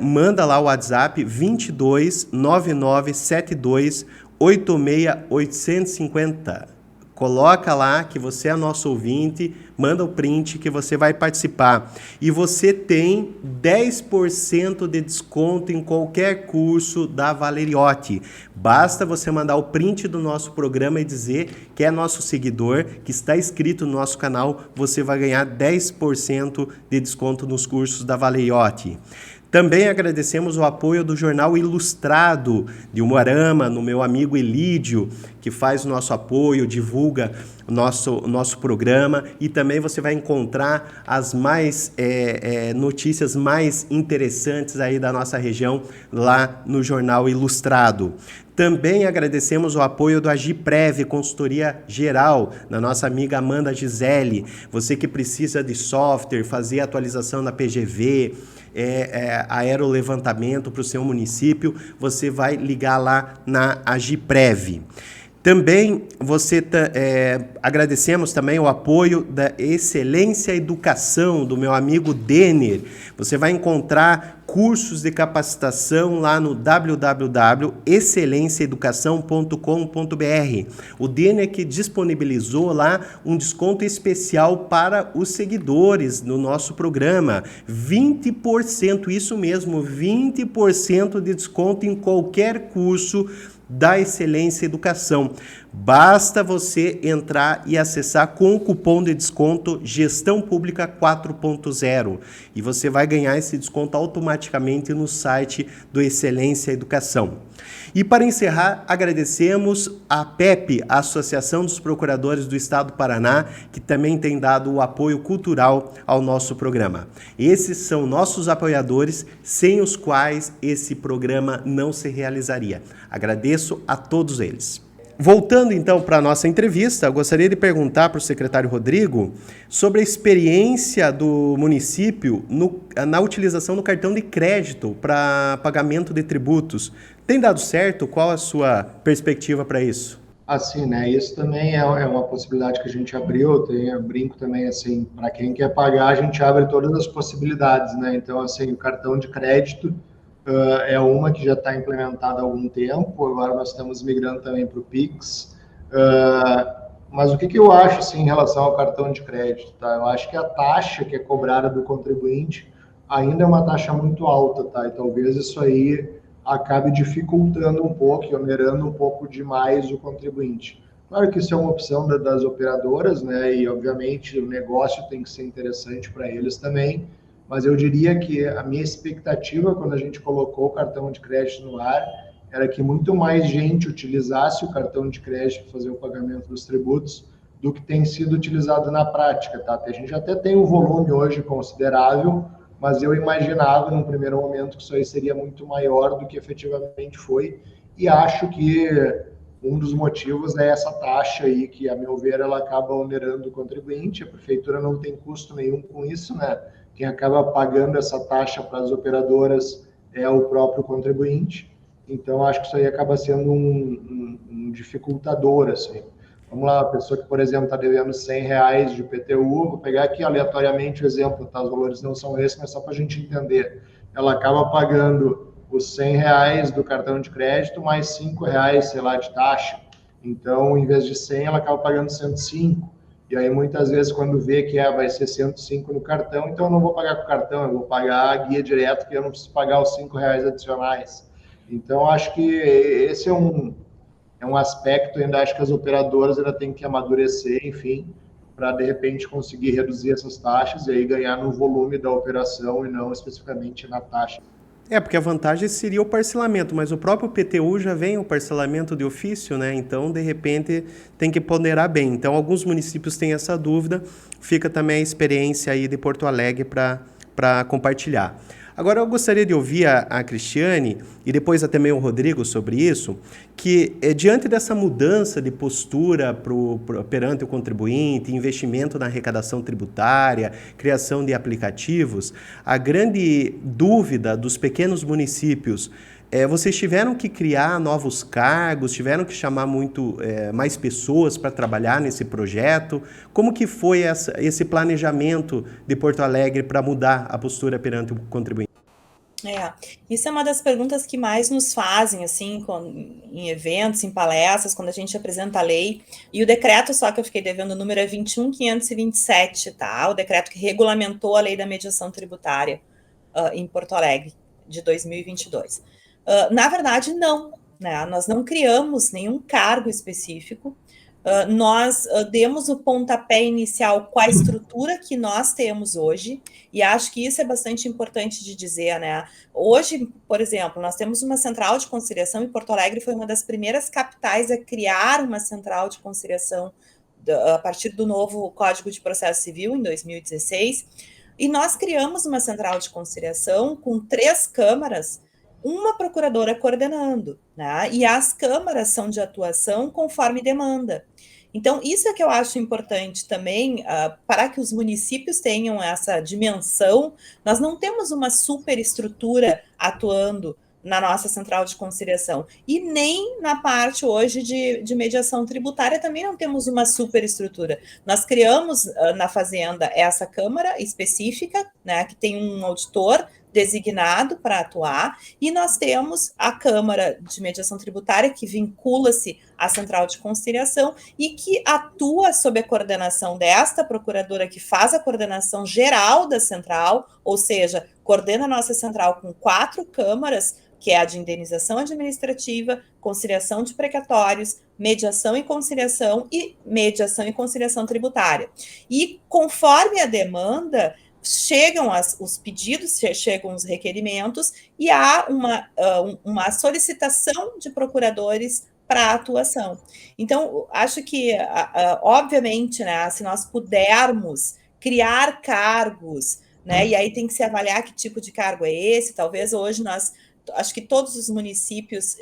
manda lá o WhatsApp 22 9972 86850. Coloca lá que você é nosso ouvinte, manda o print que você vai participar. E você tem 10% de desconto em qualquer curso da Valeriotti. Basta você mandar o print do nosso programa e dizer que é nosso seguidor, que está inscrito no nosso canal, você vai ganhar 10% de desconto nos cursos da Valeriotti. Também agradecemos o apoio do Jornal Ilustrado de Umuarama, no meu amigo Elídio, que faz o nosso apoio, divulga o nosso programa, e também você vai encontrar as notícias mais interessantes aí da nossa região lá no Jornal Ilustrado. Também agradecemos o apoio do Agiprev, consultoria geral, da nossa amiga Amanda Gisele. Você que precisa de software, fazer atualização na PGV, aerolevantamento para o seu município, você vai ligar lá na Agiprev. Também agradecemos também o apoio da Excelência Educação, do meu amigo Denner. Você vai encontrar cursos de capacitação lá no www.excelenciaeducação.com.br. O Denner que disponibilizou lá um desconto especial para os seguidores no nosso programa. 20%, isso mesmo, 20% de desconto em qualquer curso da Excelência Educação. Basta você entrar e acessar com o cupom de desconto Gestão Pública 4.0 e você vai ganhar esse desconto automaticamente no site do Excelência Educação. E para encerrar, agradecemos a APEP, a Associação dos Procuradores do Estado do Paraná, que também tem dado o apoio cultural ao nosso programa. Esses são nossos apoiadores, sem os quais esse programa não se realizaria. Agradeço a todos eles. Voltando então para a nossa entrevista, eu gostaria de perguntar para o secretário Rodrigo sobre a experiência do município na utilização do cartão de crédito para pagamento de tributos. Tem dado certo? Qual a sua perspectiva para isso? Assim, né? Isso também é uma possibilidade que a gente abriu. Eu brinco também, assim, para quem quer pagar, a gente abre todas as possibilidades, né? Então, assim, o cartão de crédito é uma que já está implementada há algum tempo. Agora nós estamos migrando também para o Pix. Mas o que eu acho, assim, em relação ao cartão de crédito, tá? Eu acho que a taxa que é cobrada do contribuinte ainda é uma taxa muito alta, tá? E talvez isso aí acabe dificultando um pouco e onerando um pouco demais o contribuinte. Claro que isso é uma opção das operadoras, né? E, obviamente, o negócio tem que ser interessante para eles também, mas eu diria que a minha expectativa quando a gente colocou o cartão de crédito no ar era que muito mais gente utilizasse o cartão de crédito para fazer o pagamento dos tributos do que tem sido utilizado na prática, tá? A gente até tem um volume hoje considerável, mas eu imaginava, num primeiro momento, que isso aí seria muito maior do que efetivamente foi, e acho que um dos motivos é essa taxa aí, que, a meu ver, ela acaba onerando o contribuinte. A prefeitura não tem custo nenhum com isso, né? Quem acaba pagando essa taxa para as operadoras é o próprio contribuinte. Então, acho que isso aí acaba sendo um dificultador, assim. Vamos lá, a pessoa que, por exemplo, está devendo R$100 de IPTU, vou pegar aqui aleatoriamente o exemplo, tá? Os valores não são esses, mas só para a gente entender. Ela acaba pagando os R$100 do cartão de crédito mais R$5, sei lá, de taxa. Então, em vez de 100, ela acaba pagando 105. E aí, muitas vezes, quando vê que vai ser 105 no cartão, então eu não vou pagar com o cartão, eu vou pagar a guia direto, que eu não preciso pagar os R$5 adicionais. Então, acho que esse é um aspecto, ainda acho que as operadoras ainda têm que amadurecer, enfim, para, de repente, conseguir reduzir essas taxas e aí ganhar no volume da operação e não especificamente na taxa. Porque a vantagem seria o parcelamento, mas o próprio PTU já vem o parcelamento de ofício, né? Então, de repente, tem que ponderar bem. Então, alguns municípios têm essa dúvida, fica também a experiência aí de Porto Alegre para compartilhar. Agora, eu gostaria de ouvir a Cristiane e depois até meio o Rodrigo sobre isso, que diante dessa mudança de postura perante o contribuinte, investimento na arrecadação tributária, criação de aplicativos, a grande dúvida dos pequenos municípios, vocês tiveram que criar novos cargos, tiveram que chamar mais pessoas para trabalhar nesse projeto? Como que foi esse planejamento de Porto Alegre para mudar a postura perante o contribuinte? Isso é uma das perguntas que mais nos fazem, assim, em eventos, em palestras, quando a gente apresenta a lei. E o decreto, só que eu fiquei devendo, o número é 21.527, tá? O decreto que regulamentou a lei da mediação tributária em Porto Alegre, de 2022. Na verdade, não, né? Nós não criamos nenhum cargo específico. Nós demos o pontapé inicial com a estrutura que nós temos hoje, e acho que isso é bastante importante de dizer, né? Hoje, por exemplo, nós temos uma central de conciliação, e Porto Alegre foi uma das primeiras capitais a criar uma central de conciliação a partir do novo Código de Processo Civil, em 2016, e nós criamos uma central de conciliação com 3 câmaras, uma procuradora coordenando, né? E as câmaras são de atuação conforme demanda. Então, isso é que eu acho importante também, para que os municípios tenham essa dimensão. Nós não temos uma superestrutura atuando na nossa central de conciliação, e nem na parte hoje de mediação tributária também não temos uma superestrutura. Nós criamos na Fazenda essa câmara específica, né, que tem um auditor designado para atuar, e nós temos a Câmara de Mediação Tributária, que vincula-se à Central de Conciliação e que atua sob a coordenação desta procuradora, que faz a coordenação geral da central, ou seja, coordena a nossa central com 4 câmaras, que é a de indenização administrativa, conciliação de precatórios, mediação e conciliação tributária. E conforme a demanda, chegam os pedidos, chegam os requerimentos e há uma solicitação de procuradores para a atuação. Então, acho que, obviamente, né, se nós pudermos criar cargos, né, e aí tem que se avaliar que tipo de cargo é esse, talvez hoje acho que todos os municípios,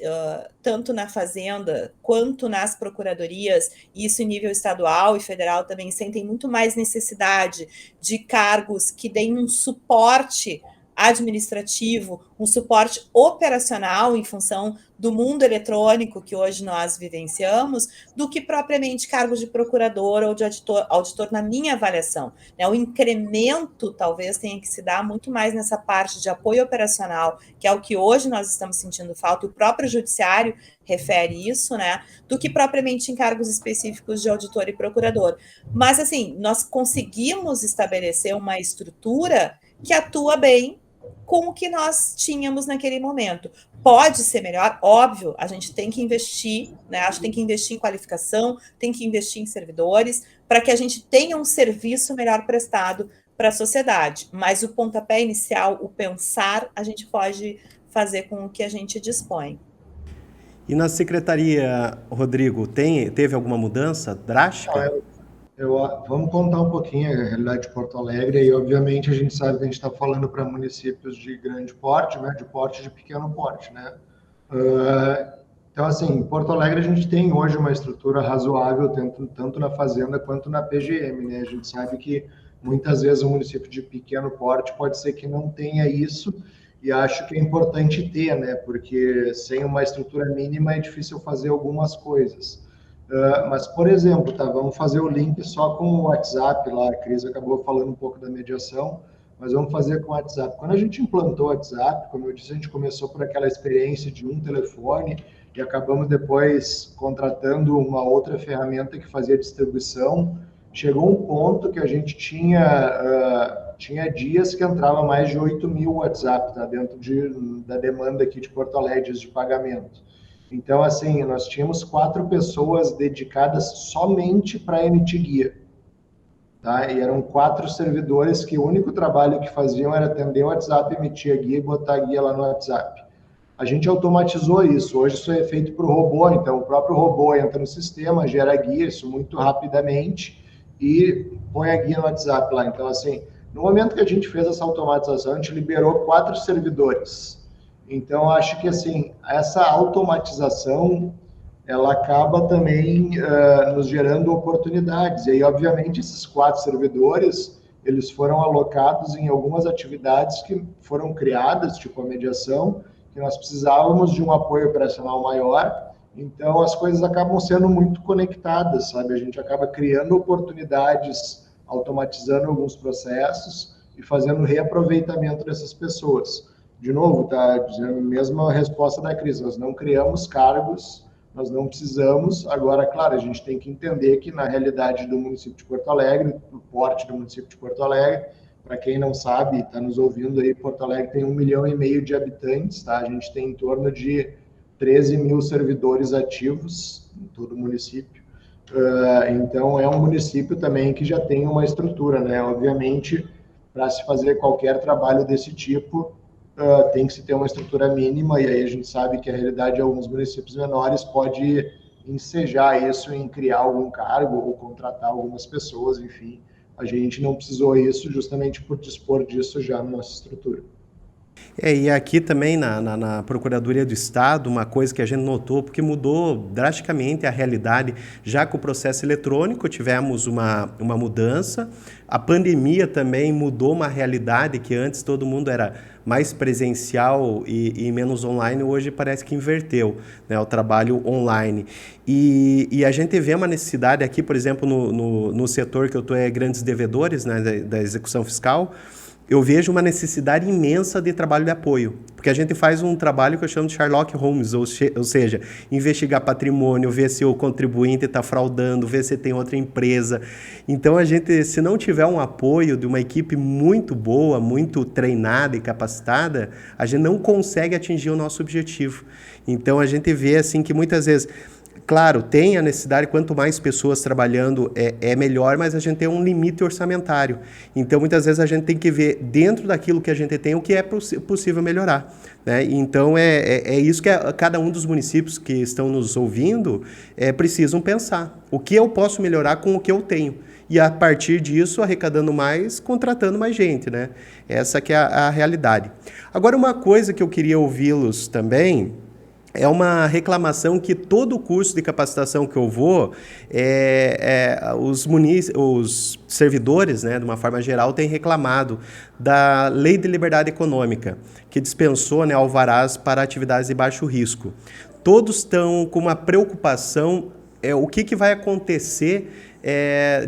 tanto na Fazenda quanto nas procuradorias, isso em nível estadual e federal também, sentem muito mais necessidade de cargos que deem um suporte administrativo, um suporte operacional em função do mundo eletrônico que hoje nós vivenciamos, do que propriamente cargos de procurador ou de auditor na minha avaliação. O incremento talvez tenha que se dar muito mais nessa parte de apoio operacional, que é o que hoje nós estamos sentindo falta, e o próprio judiciário refere isso, né, do que propriamente em cargos específicos de auditor e procurador. Mas, assim, nós conseguimos estabelecer uma estrutura que atua bem com o que nós tínhamos naquele momento. Pode ser melhor, óbvio, a gente tem que investir, né? A gente tem que investir em qualificação, tem que investir em servidores, para que a gente tenha um serviço melhor prestado para a sociedade. Mas o pontapé inicial, o pensar, a gente pode fazer com o que a gente dispõe. E na secretaria, Rodrigo, teve alguma mudança drástica? Vamos contar um pouquinho a realidade de Porto Alegre, e obviamente a gente sabe que a gente está falando para municípios de grande porte, né, de porte de pequeno porte, né? Então, assim, em Porto Alegre a gente tem hoje uma estrutura razoável, tanto na Fazenda quanto na PGM, né? A gente sabe que muitas vezes um município de pequeno porte pode ser que não tenha isso, e acho que é importante ter, né? Porque sem uma estrutura mínima é difícil fazer algumas coisas. Mas, por exemplo, vamos fazer o link só com o WhatsApp lá, a Cris acabou falando um pouco da mediação, mas vamos fazer com o WhatsApp. Quando a gente implantou o WhatsApp, como eu disse, a gente começou por aquela experiência de um telefone e acabamos depois contratando uma outra ferramenta que fazia distribuição. Chegou um ponto que a gente tinha dias que entrava mais de 8.000 WhatsApp, tá, dentro da demanda aqui de Porto Alegre de pagamento. Então, assim, nós tínhamos 4 pessoas dedicadas somente para emitir guia. Tá? E eram 4 servidores que o único trabalho que faziam era atender o WhatsApp, emitir a guia e botar a guia lá no WhatsApp. A gente automatizou isso. Hoje isso é feito por robô, então o próprio robô entra no sistema, gera guia, isso muito rapidamente, e põe a guia no WhatsApp lá. Então, assim, no momento que a gente fez essa automatização, a gente liberou 4 servidores. Então, acho que, assim, essa automatização, ela acaba também nos gerando oportunidades. E aí, obviamente, esses 4 servidores, eles foram alocados em algumas atividades que foram criadas, tipo a mediação, que nós precisávamos de um apoio operacional maior. Então, as coisas acabam sendo muito conectadas, sabe? A gente acaba criando oportunidades, automatizando alguns processos e fazendo reaproveitamento dessas pessoas. De novo, tá dizendo a mesma resposta da Cris, nós não criamos cargos, nós não precisamos. Agora, claro, a gente tem que entender que na realidade do município de Porto Alegre, do porte do município de Porto Alegre, para quem não sabe, está nos ouvindo aí, Porto Alegre tem 1,5 milhão de habitantes, tá? A gente tem em torno de 13.000 servidores ativos em todo o município. Então, é um município também que já tem uma estrutura, né? Obviamente, para se fazer qualquer trabalho desse tipo, tem que se ter uma estrutura mínima, e aí a gente sabe que a realidade de alguns municípios menores pode ensejar isso em criar algum cargo ou contratar algumas pessoas, enfim. A gente não precisou isso justamente por dispor disso já na nossa estrutura. E aqui também na Procuradoria do Estado, uma coisa que a gente notou, porque mudou drasticamente a realidade, já com o processo eletrônico tivemos uma mudança, a pandemia também mudou uma realidade que antes todo mundo era mais presencial e menos online, hoje parece que inverteu, né, o trabalho online. E a gente vê uma necessidade aqui, por exemplo, no setor que eu estou, grandes devedores, né, da execução fiscal. Eu vejo uma necessidade imensa de trabalho de apoio, porque a gente faz um trabalho que eu chamo de Sherlock Holmes, ou seja, investigar patrimônio, ver se o contribuinte está fraudando, ver se tem outra empresa. Então, a gente, se não tiver um apoio de uma equipe muito boa, muito treinada e capacitada, a gente não consegue atingir o nosso objetivo. Então, a gente vê assim que muitas vezes... Claro, tem a necessidade, quanto mais pessoas trabalhando é melhor, mas a gente tem um limite orçamentário. Então, muitas vezes a gente tem que ver dentro daquilo que a gente tem o que é possível melhorar, né? Então, é isso que cada um dos municípios que estão nos ouvindo precisam pensar. O que eu posso melhorar com o que eu tenho? E, a partir disso, arrecadando mais, contratando mais gente, né? Essa que é a realidade. Agora, uma coisa que eu queria ouvi-los também... É uma reclamação que todo curso de capacitação que eu vou, os servidores, né, de uma forma geral, têm reclamado da Lei de Liberdade Econômica, que dispensou, né, alvarás para atividades de baixo risco. Todos estão com uma preocupação, o que vai acontecer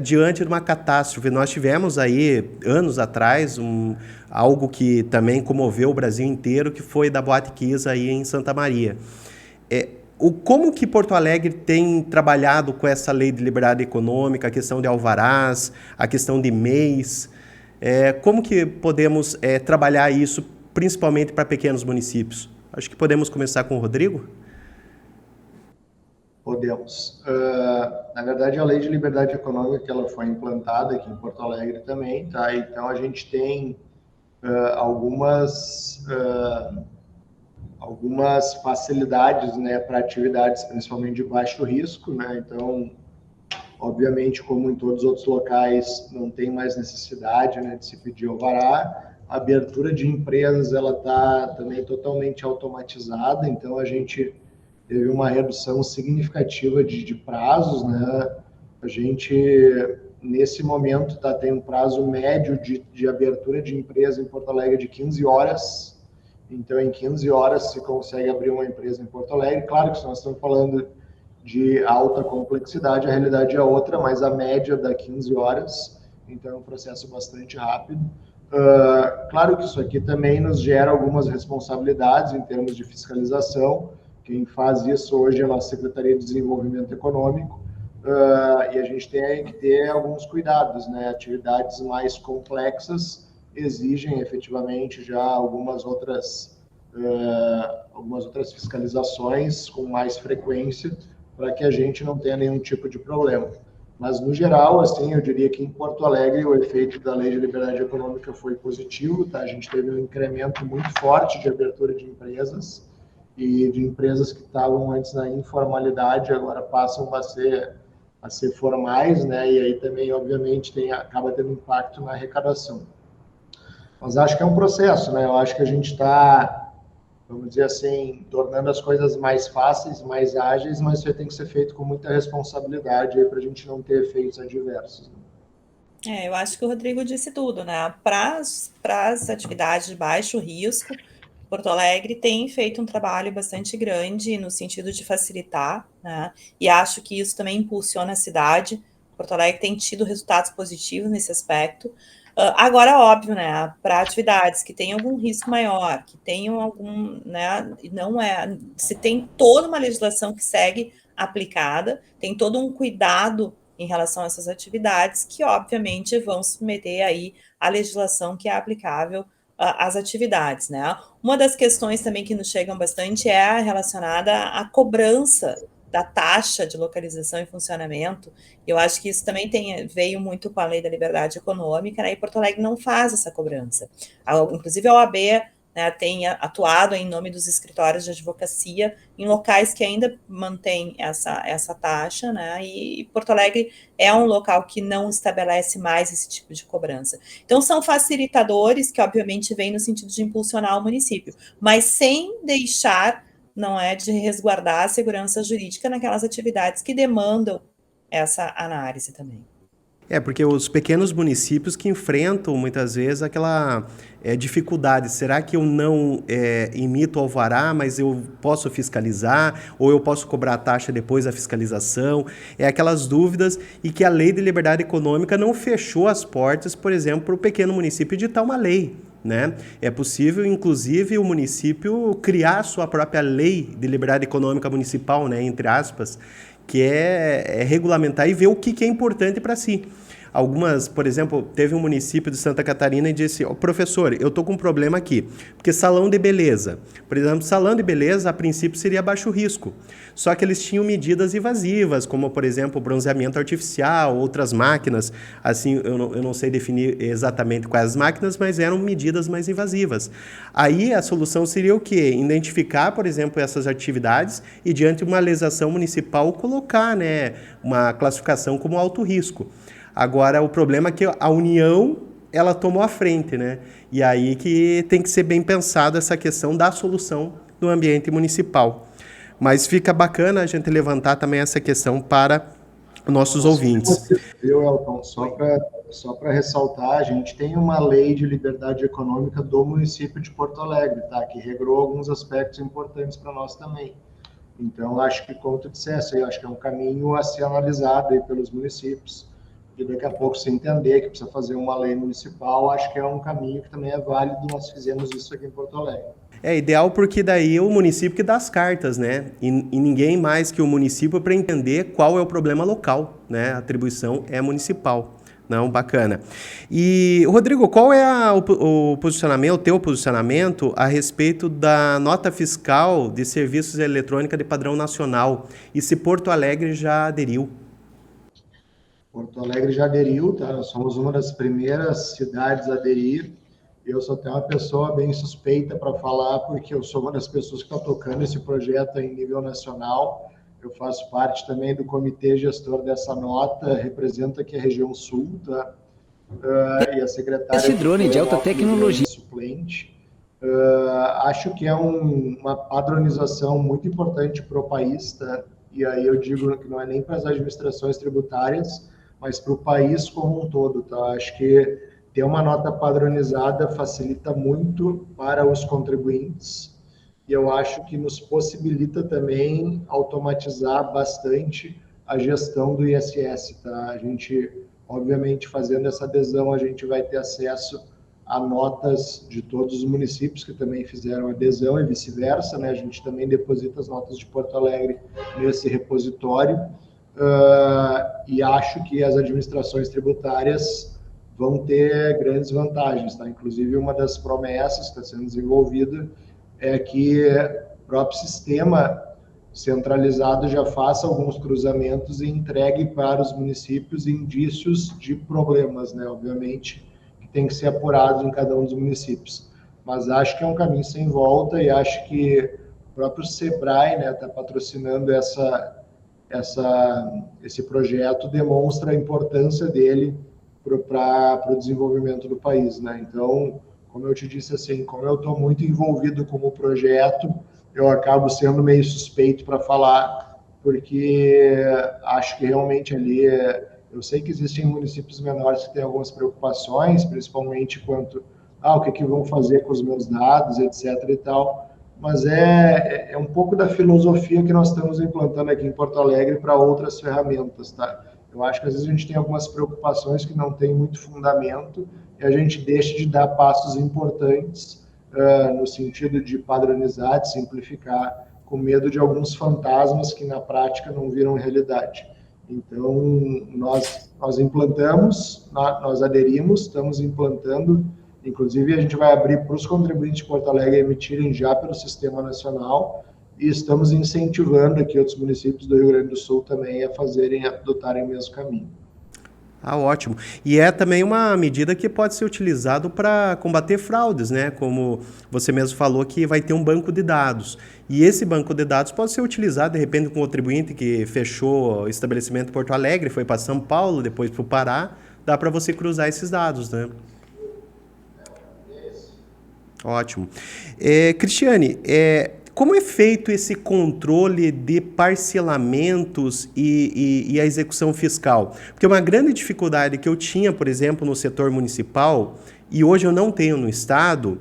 diante de uma catástrofe. Nós tivemos aí, anos atrás, algo que também comoveu o Brasil inteiro, que foi da Boate Kiss aí em Santa Maria. Como que Porto Alegre tem trabalhado com essa lei de liberdade econômica, a questão de alvarás, a questão de MEIs? Como que podemos trabalhar isso, principalmente para pequenos municípios? Acho que podemos começar com o Rodrigo. Podemos. Na verdade, a Lei de Liberdade Econômica, que ela foi implantada aqui em Porto Alegre também, tá? Então, a gente tem algumas facilidades, né, para atividades, principalmente de baixo risco, né? Então, obviamente, como em todos os outros locais, não tem mais necessidade, né, de se pedir alvará. A abertura de empresas, ela está também totalmente automatizada, então a gente teve uma redução significativa de prazos, né? A gente, nesse momento, tem um prazo médio de abertura de empresa em Porto Alegre de 15 horas. Então, em 15 horas se consegue abrir uma empresa em Porto Alegre. Claro que se nós estamos falando de alta complexidade, a realidade é outra, mas a média dá 15 horas. Então, é um processo bastante rápido. Claro que isso aqui também nos gera algumas responsabilidades em termos de fiscalização. Quem faz isso hoje é a nossa Secretaria de Desenvolvimento Econômico, e a gente tem que ter alguns cuidados, né? Atividades mais complexas exigem efetivamente já algumas outras fiscalizações com mais frequência para que a gente não tenha nenhum tipo de problema. Mas, no geral, assim, eu diria que em Porto Alegre o efeito da Lei de Liberdade Econômica foi positivo, tá? A gente teve um incremento muito forte de abertura de empresas, e de empresas que estavam antes na informalidade agora passam a ser formais, né? E aí também, obviamente, acaba tendo impacto na arrecadação. Mas acho que é um processo, né? Eu acho que a gente está, vamos dizer assim, tornando as coisas mais fáceis, mais ágeis, mas isso tem que ser feito com muita responsabilidade para a gente não ter efeitos adversos, né? Eu acho que o Rodrigo disse tudo, né? Para as atividades de baixo risco, Porto Alegre tem feito um trabalho bastante grande no sentido de facilitar, né? E acho que isso também impulsiona a cidade. Porto Alegre tem tido resultados positivos nesse aspecto. Agora, óbvio, né? Para atividades que tenham algum risco maior, que tenham algum, né? Não é. Se tem toda uma legislação que segue aplicada, tem todo um cuidado em relação a essas atividades, que obviamente vão submeter aí à legislação que é aplicável às atividades, né? Uma das questões também que nos chegam bastante é relacionada à cobrança da taxa de localização e funcionamento. Eu acho que isso também veio muito com a Lei da Liberdade Econômica, né? E Porto Alegre não faz essa cobrança. Inclusive a OAB, né, tem atuado em nome dos escritórios de advocacia em locais que ainda mantêm essa taxa, né, e Porto Alegre é um local que não estabelece mais esse tipo de cobrança. Então, são facilitadores que, obviamente, vêm no sentido de impulsionar o município, mas sem deixar, não é, de resguardar a segurança jurídica naquelas atividades que demandam essa análise também. Porque os pequenos municípios que enfrentam muitas vezes aquela dificuldade. Será que eu não emito alvará, mas eu posso fiscalizar? Ou eu posso cobrar a taxa depois da fiscalização? Aquelas dúvidas, e que a Lei de Liberdade Econômica não fechou as portas, por exemplo, para o pequeno município editar uma lei, né? É possível, inclusive, o município criar sua própria Lei de Liberdade Econômica Municipal, né, entre aspas, que é regulamentar e ver o que é importante para si. Algumas, por exemplo, teve um município de Santa Catarina e disse: professor, eu estou com um problema aqui, porque salão de beleza, por exemplo, salão de beleza a princípio seria baixo risco, só que eles tinham medidas invasivas, como por exemplo bronzeamento artificial, outras máquinas, assim, eu não sei definir exatamente quais máquinas, mas eram medidas mais invasivas. Aí a solução seria o quê? Identificar, por exemplo, essas atividades e, diante de uma legislação municipal, colocar, né, uma classificação como alto risco. Agora, o problema é que a União, ela tomou a frente, né? E aí que tem que ser bem pensado essa questão da solução do ambiente municipal. Mas fica bacana a gente levantar também essa questão para nossos ouvintes. Viu, Elton? Só para ressaltar, a gente tem uma lei de liberdade econômica do município de Porto Alegre, tá? Que regrou alguns aspectos importantes para nós também. Então, acho que, como tu disseste, eu acho que é um caminho a ser analisado aí pelos municípios. E daqui a pouco, se entender que precisa fazer uma lei municipal, acho que é um caminho que também é válido. Nós fizemos isso aqui em Porto Alegre. É ideal porque daí é o município que dá as cartas, né? E ninguém mais que o município para entender qual é o problema local, né? A atribuição é municipal. Não, bacana. E, Rodrigo, qual é o posicionamento, o teu posicionamento a respeito da nota fiscal de serviços eletrônica de padrão nacional? E se Porto Alegre já aderiu? Porto Alegre já aderiu, tá? Nós somos uma das primeiras cidades a aderir. Eu sou até uma pessoa bem suspeita para falar, porque eu sou uma das pessoas que está tocando esse projeto em nível nacional. Eu faço parte também do comitê gestor dessa nota, represento aqui a região sul, tá? E a secretária... Esse drone de alta tecnologia. Suplente. Acho que é uma padronização muito importante para o país, tá? E aí eu digo que não é nem para as administrações tributárias, mas para o país como um todo, tá? Acho que ter uma nota padronizada facilita muito para os contribuintes, e eu acho que nos possibilita também automatizar bastante a gestão do ISS, tá? A gente, obviamente, fazendo essa adesão, a gente vai ter acesso a notas de todos os municípios que também fizeram adesão e vice-versa, né? A gente também deposita as notas de Porto Alegre nesse repositório, e acho que as administrações tributárias vão ter grandes vantagens, tá? Inclusive, uma das promessas que está sendo desenvolvida é que o próprio sistema centralizado já faça alguns cruzamentos e entregue para os municípios indícios de problemas, né? Obviamente, que tem que ser apurado em cada um dos municípios. Mas acho que é um caminho sem volta e acho que o próprio Sebrae, né, está patrocinando esse projeto, demonstra a importância dele para o desenvolvimento do país, né? Então, como eu te disse, assim, como eu estou muito envolvido com o projeto, eu acabo sendo meio suspeito para falar, porque acho que realmente ali, eu sei que existem municípios menores que têm algumas preocupações, principalmente quanto o que vão fazer com os meus dados, etc. e tal, mas é um pouco da filosofia que nós estamos implantando aqui em Porto Alegre para outras ferramentas, tá? Eu acho que às vezes a gente tem algumas preocupações que não têm muito fundamento e a gente deixa de dar passos importantes no sentido de padronizar, de simplificar, com medo de alguns fantasmas que na prática não viram realidade. Então, nós implantamos, nós aderimos, estamos implantando, inclusive a gente vai abrir para os contribuintes de Porto Alegre emitirem já pelo Sistema Nacional, e estamos incentivando aqui outros municípios do Rio Grande do Sul também a adotarem o mesmo caminho. Ótimo. E é também uma medida que pode ser utilizado para combater fraudes, né? Como você mesmo falou, que vai ter um banco de dados. E esse banco de dados pode ser utilizado, de repente, com um contribuinte que fechou o estabelecimento em Porto Alegre, foi para São Paulo, depois para o Pará, dá para você cruzar esses dados, né? Ótimo. Cristiane, como é feito esse controle de parcelamentos e a execução fiscal? Porque uma grande dificuldade que eu tinha, por exemplo, no setor municipal, e hoje eu não tenho no Estado,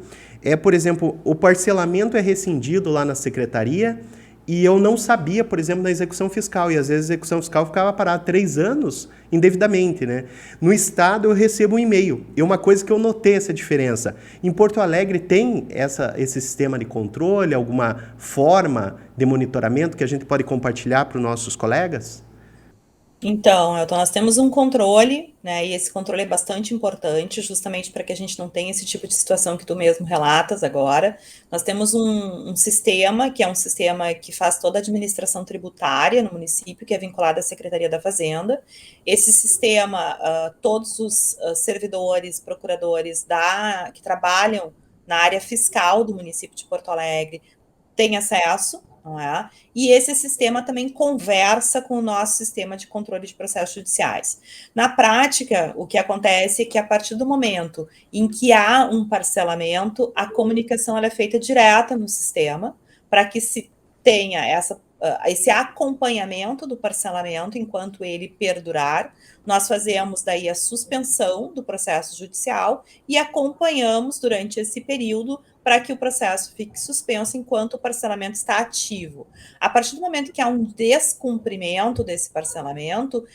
por exemplo, o parcelamento é rescindido lá na secretaria e eu não sabia, por exemplo, da execução fiscal. E às vezes a execução fiscal ficava parada 3 anos indevidamente, né? No Estado eu recebo um e-mail. E uma coisa que eu notei essa diferença. Em Porto Alegre tem esse sistema de controle, alguma forma de monitoramento que a gente pode compartilhar para os nossos colegas? Então, Elton, nós temos um controle, né, e esse controle é bastante importante, justamente para que a gente não tenha esse tipo de situação que tu mesmo relatas agora. Nós temos um sistema, que é um sistema que faz toda a administração tributária no município, que é vinculado à Secretaria da Fazenda. Esse sistema, todos os servidores, procuradores que trabalham na área fiscal do município de Porto Alegre têm acesso, não é? E esse sistema também conversa com o nosso sistema de controle de processos judiciais. Na prática, o que acontece é que a partir do momento em que há um parcelamento, a comunicação ela é feita direta no sistema, para que se tenha esse acompanhamento do parcelamento enquanto ele perdurar. Nós fazemos daí a suspensão do processo judicial e acompanhamos durante esse período para que o processo fique suspenso enquanto o parcelamento está ativo. A partir do momento que há um descumprimento desse parcelamento,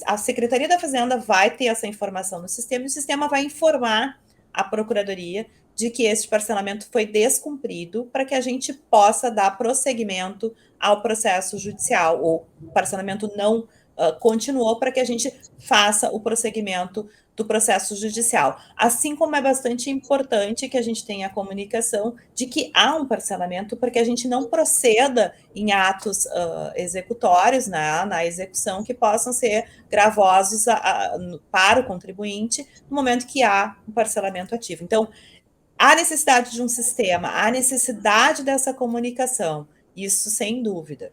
a Secretaria da Fazenda vai ter essa informação no sistema e o sistema vai informar a Procuradoria de que esse parcelamento foi descumprido para que a gente possa dar prosseguimento ao processo judicial, ou o parcelamento não continuou para que a gente faça o prosseguimento do processo judicial. Assim como é bastante importante que a gente tenha a comunicação de que há um parcelamento, para que a gente não proceda em atos executórios, na execução, que possam ser gravosos para o contribuinte no momento que há um parcelamento ativo. Então, há necessidade de um sistema, há necessidade dessa comunicação, isso sem dúvida.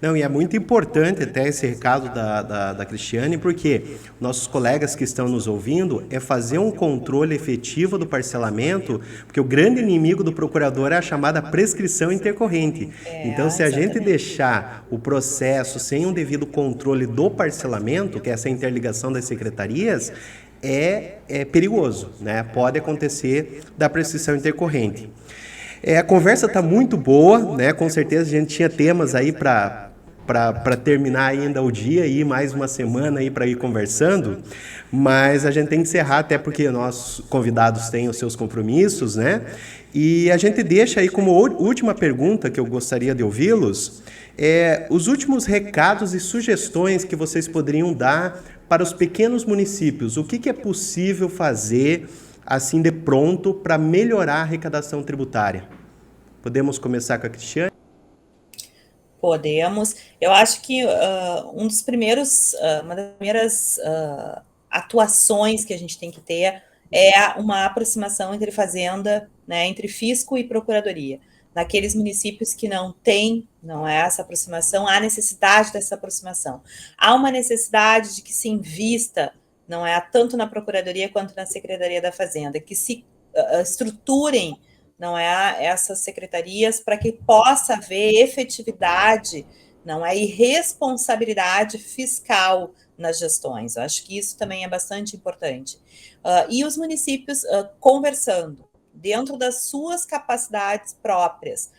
Não, e é muito importante até esse recado da Cristiane, porque nossos colegas que estão nos ouvindo fazer um controle efetivo do parcelamento, porque o grande inimigo do procurador é a chamada prescrição intercorrente. Então, se a gente deixar o processo sem um devido controle do parcelamento, que é essa interligação das secretarias, é perigoso, né? Pode acontecer da prescrição intercorrente. A conversa está muito boa, né? Com certeza a gente tinha temas aí para para terminar ainda o dia e mais uma semana aí para ir conversando, mas a gente tem que encerrar até porque nossos convidados têm os seus compromissos, né? E a gente deixa aí como última pergunta que eu gostaria de ouvi-los, os últimos recados e sugestões que vocês poderiam dar para os pequenos municípios. O que é possível fazer assim de pronto para melhorar a arrecadação tributária? Podemos começar com a Cristiane? Podemos. Eu acho que uma das primeiras atuações que a gente tem que ter é uma aproximação entre Fazenda, né, entre Fisco e Procuradoria. Naqueles municípios que não tem, não é essa aproximação, há necessidade dessa aproximação. Há uma necessidade de que se invista, não é, tanto na Procuradoria quanto na Secretaria da Fazenda, que se estruturem, não é, essas secretarias para que possa haver efetividade, não é, e responsabilidade fiscal nas gestões. Eu acho que isso também é bastante importante. E os municípios conversando dentro das suas capacidades próprias,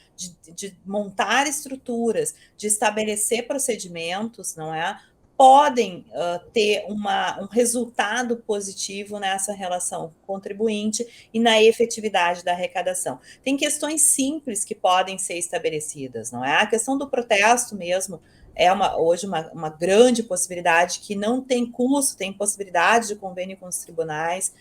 de montar estruturas, de estabelecer procedimentos, não é? Podem ter um resultado positivo nessa relação contribuinte e na efetividade da arrecadação. Tem questões simples que podem ser estabelecidas, não é? A questão do protesto mesmo é hoje uma grande possibilidade que não tem custo, tem possibilidade de convênio com os tribunais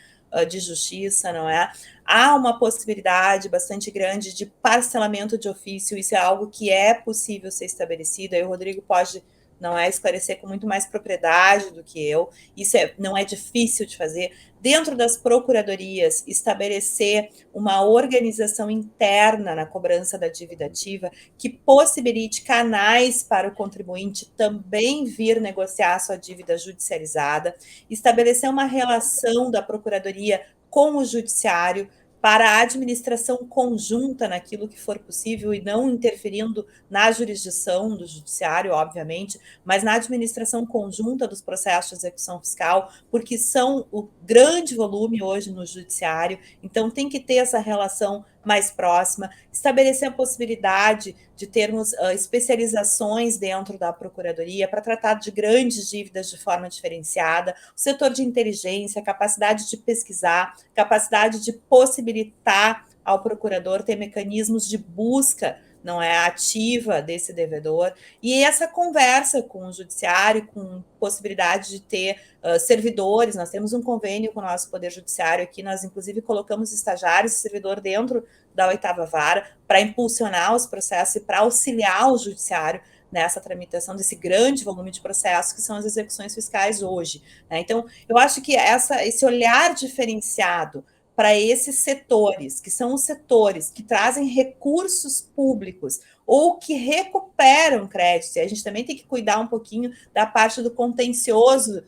de justiça, não é? Há uma possibilidade bastante grande de parcelamento de ofício, isso é algo que é possível ser estabelecido, aí o Rodrigo pode, não é, esclarecer com muito mais propriedade do que eu, isso não é difícil de fazer. Dentro das procuradorias, estabelecer uma organização interna na cobrança da dívida ativa que possibilite canais para o contribuinte também vir negociar sua dívida judicializada, estabelecer uma relação da procuradoria com o judiciário para a administração conjunta naquilo que for possível e não interferindo na jurisdição do judiciário, obviamente, mas na administração conjunta dos processos de execução fiscal, porque são o grande volume hoje no judiciário, então tem que ter essa relação mais próxima, estabelecer a possibilidade de termos especializações dentro da Procuradoria para tratar de grandes dívidas de forma diferenciada, o setor de inteligência, capacidade de pesquisar, capacidade de possibilitar ao procurador ter mecanismos de busca, não é, ativa desse devedor, e essa conversa com o judiciário, com possibilidade de ter servidores. Nós temos um convênio com o nosso Poder Judiciário aqui, nós inclusive colocamos estagiários e servidor dentro da 8ª Vara para impulsionar os processos e para auxiliar o judiciário nessa tramitação desse grande volume de processos que são as execuções fiscais hoje, né? Então, eu acho que esse olhar diferenciado para esses setores, que são os setores que trazem recursos públicos ou que recuperam créditos, e a gente também tem que cuidar um pouquinho da parte do contencioso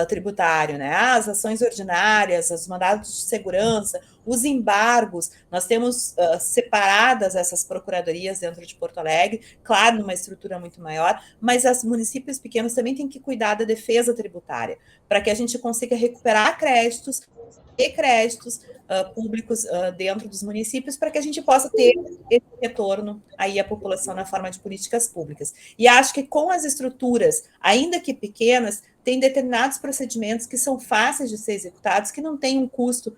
tributário, né? As ações ordinárias, os mandados de segurança, os embargos. Nós temos separadas essas procuradorias dentro de Porto Alegre, claro, numa estrutura muito maior, mas os municípios pequenos também têm que cuidar da defesa tributária, para que a gente consiga recuperar créditos e créditos públicos dentro dos municípios, para que a gente possa ter esse retorno aí à população na forma de políticas públicas. E acho que com as estruturas, ainda que pequenas, tem determinados procedimentos que são fáceis de ser executados, que não têm um custo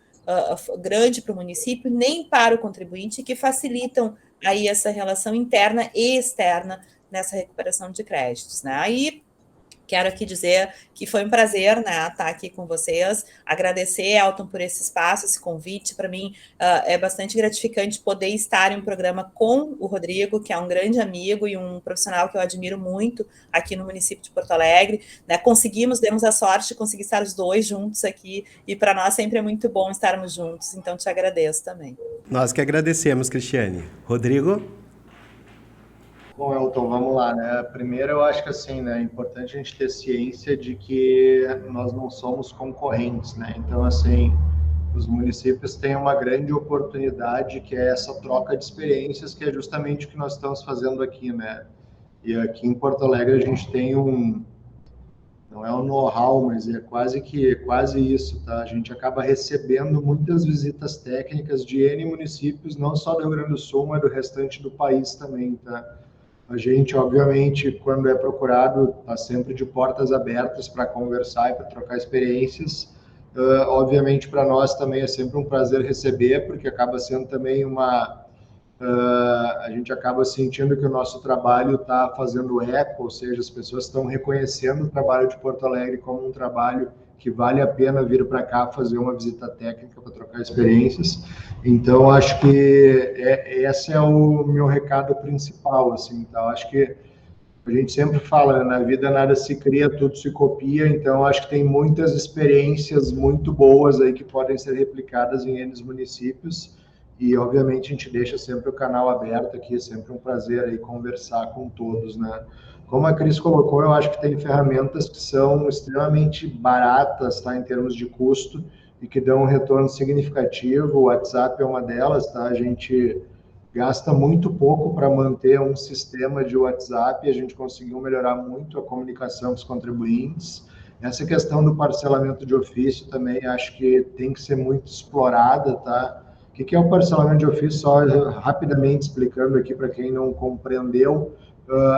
grande para o município, nem para o contribuinte, que facilitam aí essa relação interna e externa nessa recuperação de créditos, né? Aí quero aqui dizer que foi um prazer, né, estar aqui com vocês, agradecer, Elton, por esse espaço, esse convite. Para mim é bastante gratificante poder estar em um programa com o Rodrigo, que é um grande amigo e um profissional que eu admiro muito aqui no município de Porto Alegre, né? Demos a sorte de conseguir estar os dois juntos aqui, e para nós sempre é muito bom estarmos juntos, então te agradeço também. Nós que agradecemos, Cristiane. Rodrigo? Bom, Elton, vamos lá, né? Primeiro, eu acho que assim, né, é importante a gente ter ciência de que nós não somos concorrentes, né? Então, assim, os municípios têm uma grande oportunidade, que é essa troca de experiências, que é justamente o que nós estamos fazendo aqui, né? E aqui em Porto Alegre a gente tem não é um know-how, mas é quase isso, tá? A gente acaba recebendo muitas visitas técnicas de N municípios, não só do Rio Grande do Sul, mas do restante do país também, tá? A gente, obviamente, quando é procurado, está sempre de portas abertas para conversar e para trocar experiências. Obviamente, para nós também é sempre um prazer receber, porque acaba sendo também a gente acaba sentindo que o nosso trabalho está fazendo eco, ou seja, as pessoas estão reconhecendo o trabalho de Porto Alegre como um trabalho que vale a pena vir para cá fazer uma visita técnica para trocar experiências. Então, acho que esse é o meu recado principal, assim. Então, acho que a gente sempre fala, né, na vida nada se cria, tudo se copia. Então, acho que tem muitas experiências muito boas aí que podem ser replicadas em N municípios. E, obviamente, a gente deixa sempre o canal aberto aqui, é sempre um prazer aí conversar com todos, né? Como a Cris colocou, eu acho que tem ferramentas que são extremamente baratas, tá, em termos de custo, e que dão um retorno significativo. O WhatsApp é uma delas, tá? A gente gasta muito pouco para manter um sistema de WhatsApp, e a gente conseguiu melhorar muito a comunicação com os contribuintes. Essa questão do parcelamento de ofício também acho que tem que ser muito explorada, tá? O que é o parcelamento de ofício? Só rapidamente explicando aqui para quem não compreendeu,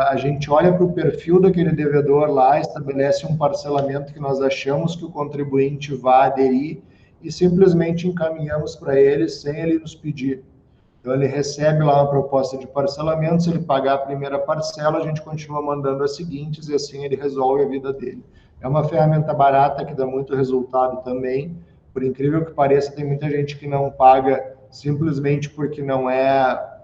a gente olha para o perfil daquele devedor lá, estabelece um parcelamento que nós achamos que o contribuinte vai aderir e simplesmente encaminhamos para ele sem ele nos pedir. Então, ele recebe lá uma proposta de parcelamento, se ele pagar a primeira parcela, a gente continua mandando as seguintes e assim ele resolve a vida dele. É uma ferramenta barata que dá muito resultado também. Por incrível que pareça, tem muita gente que não paga simplesmente porque não é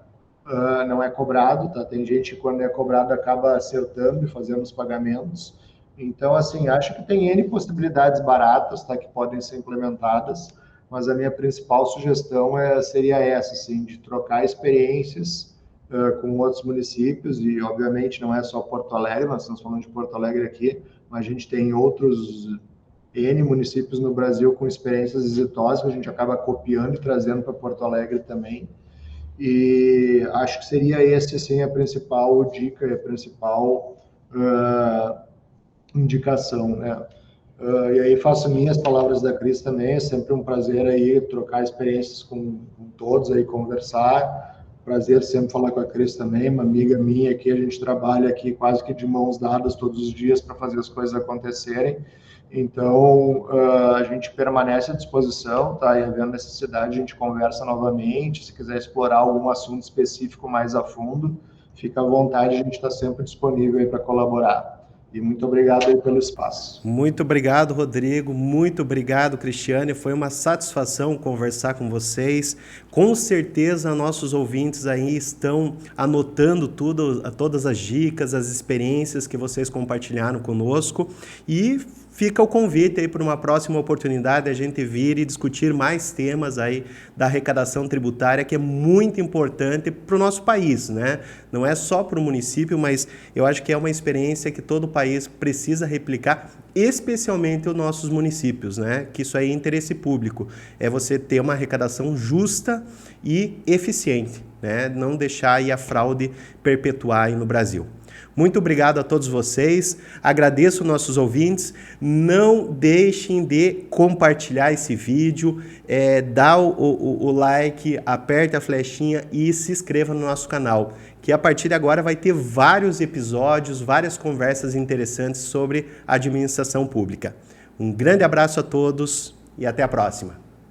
cobrado, tá? Tem gente que quando é cobrado acaba acertando e fazendo os pagamentos. Então, assim, acho que tem N possibilidades baratas, tá, que podem ser implementadas, mas a minha principal sugestão seria essa, assim, de trocar experiências com outros municípios, e obviamente não é só Porto Alegre, nós estamos falando de Porto Alegre aqui, mas a gente tem outros N municípios no Brasil com experiências exitosas, que a gente acaba copiando e trazendo para Porto Alegre também. E acho que seria esse, assim, a principal dica, a principal indicação, né? E aí faço minhas palavras da Cris também, é sempre um prazer aí trocar experiências com todos aí, conversar. Prazer sempre falar com a Cris também, uma amiga minha aqui, a gente trabalha aqui quase que de mãos dadas todos os dias para fazer as coisas acontecerem. Então, a gente permanece à disposição, tá? E havendo necessidade, a gente conversa novamente. Se quiser explorar algum assunto específico mais a fundo, fica à vontade, a gente está sempre disponível aí para colaborar. E muito obrigado aí pelo espaço. Muito obrigado, Rodrigo. Muito obrigado, Cristiane. Foi uma satisfação conversar com vocês. Com certeza, nossos ouvintes aí estão anotando todas as dicas, as experiências que vocês compartilharam conosco. E fica o convite aí para uma próxima oportunidade a gente vir e discutir mais temas aí da arrecadação tributária, que é muito importante para o nosso país, né? Não é só para o município, mas eu acho que é uma experiência que todo o país precisa replicar, especialmente os nossos municípios, né? Que isso aí é interesse público, é você ter uma arrecadação justa e eficiente, né? Não deixar aí a fraude perpetuar aí no Brasil. Muito obrigado a todos vocês, agradeço nossos ouvintes, não deixem de compartilhar esse vídeo, dá o like, aperte a flechinha e se inscreva no nosso canal, que a partir de agora vai ter vários episódios, várias conversas interessantes sobre administração pública. Um grande abraço a todos e até a próxima.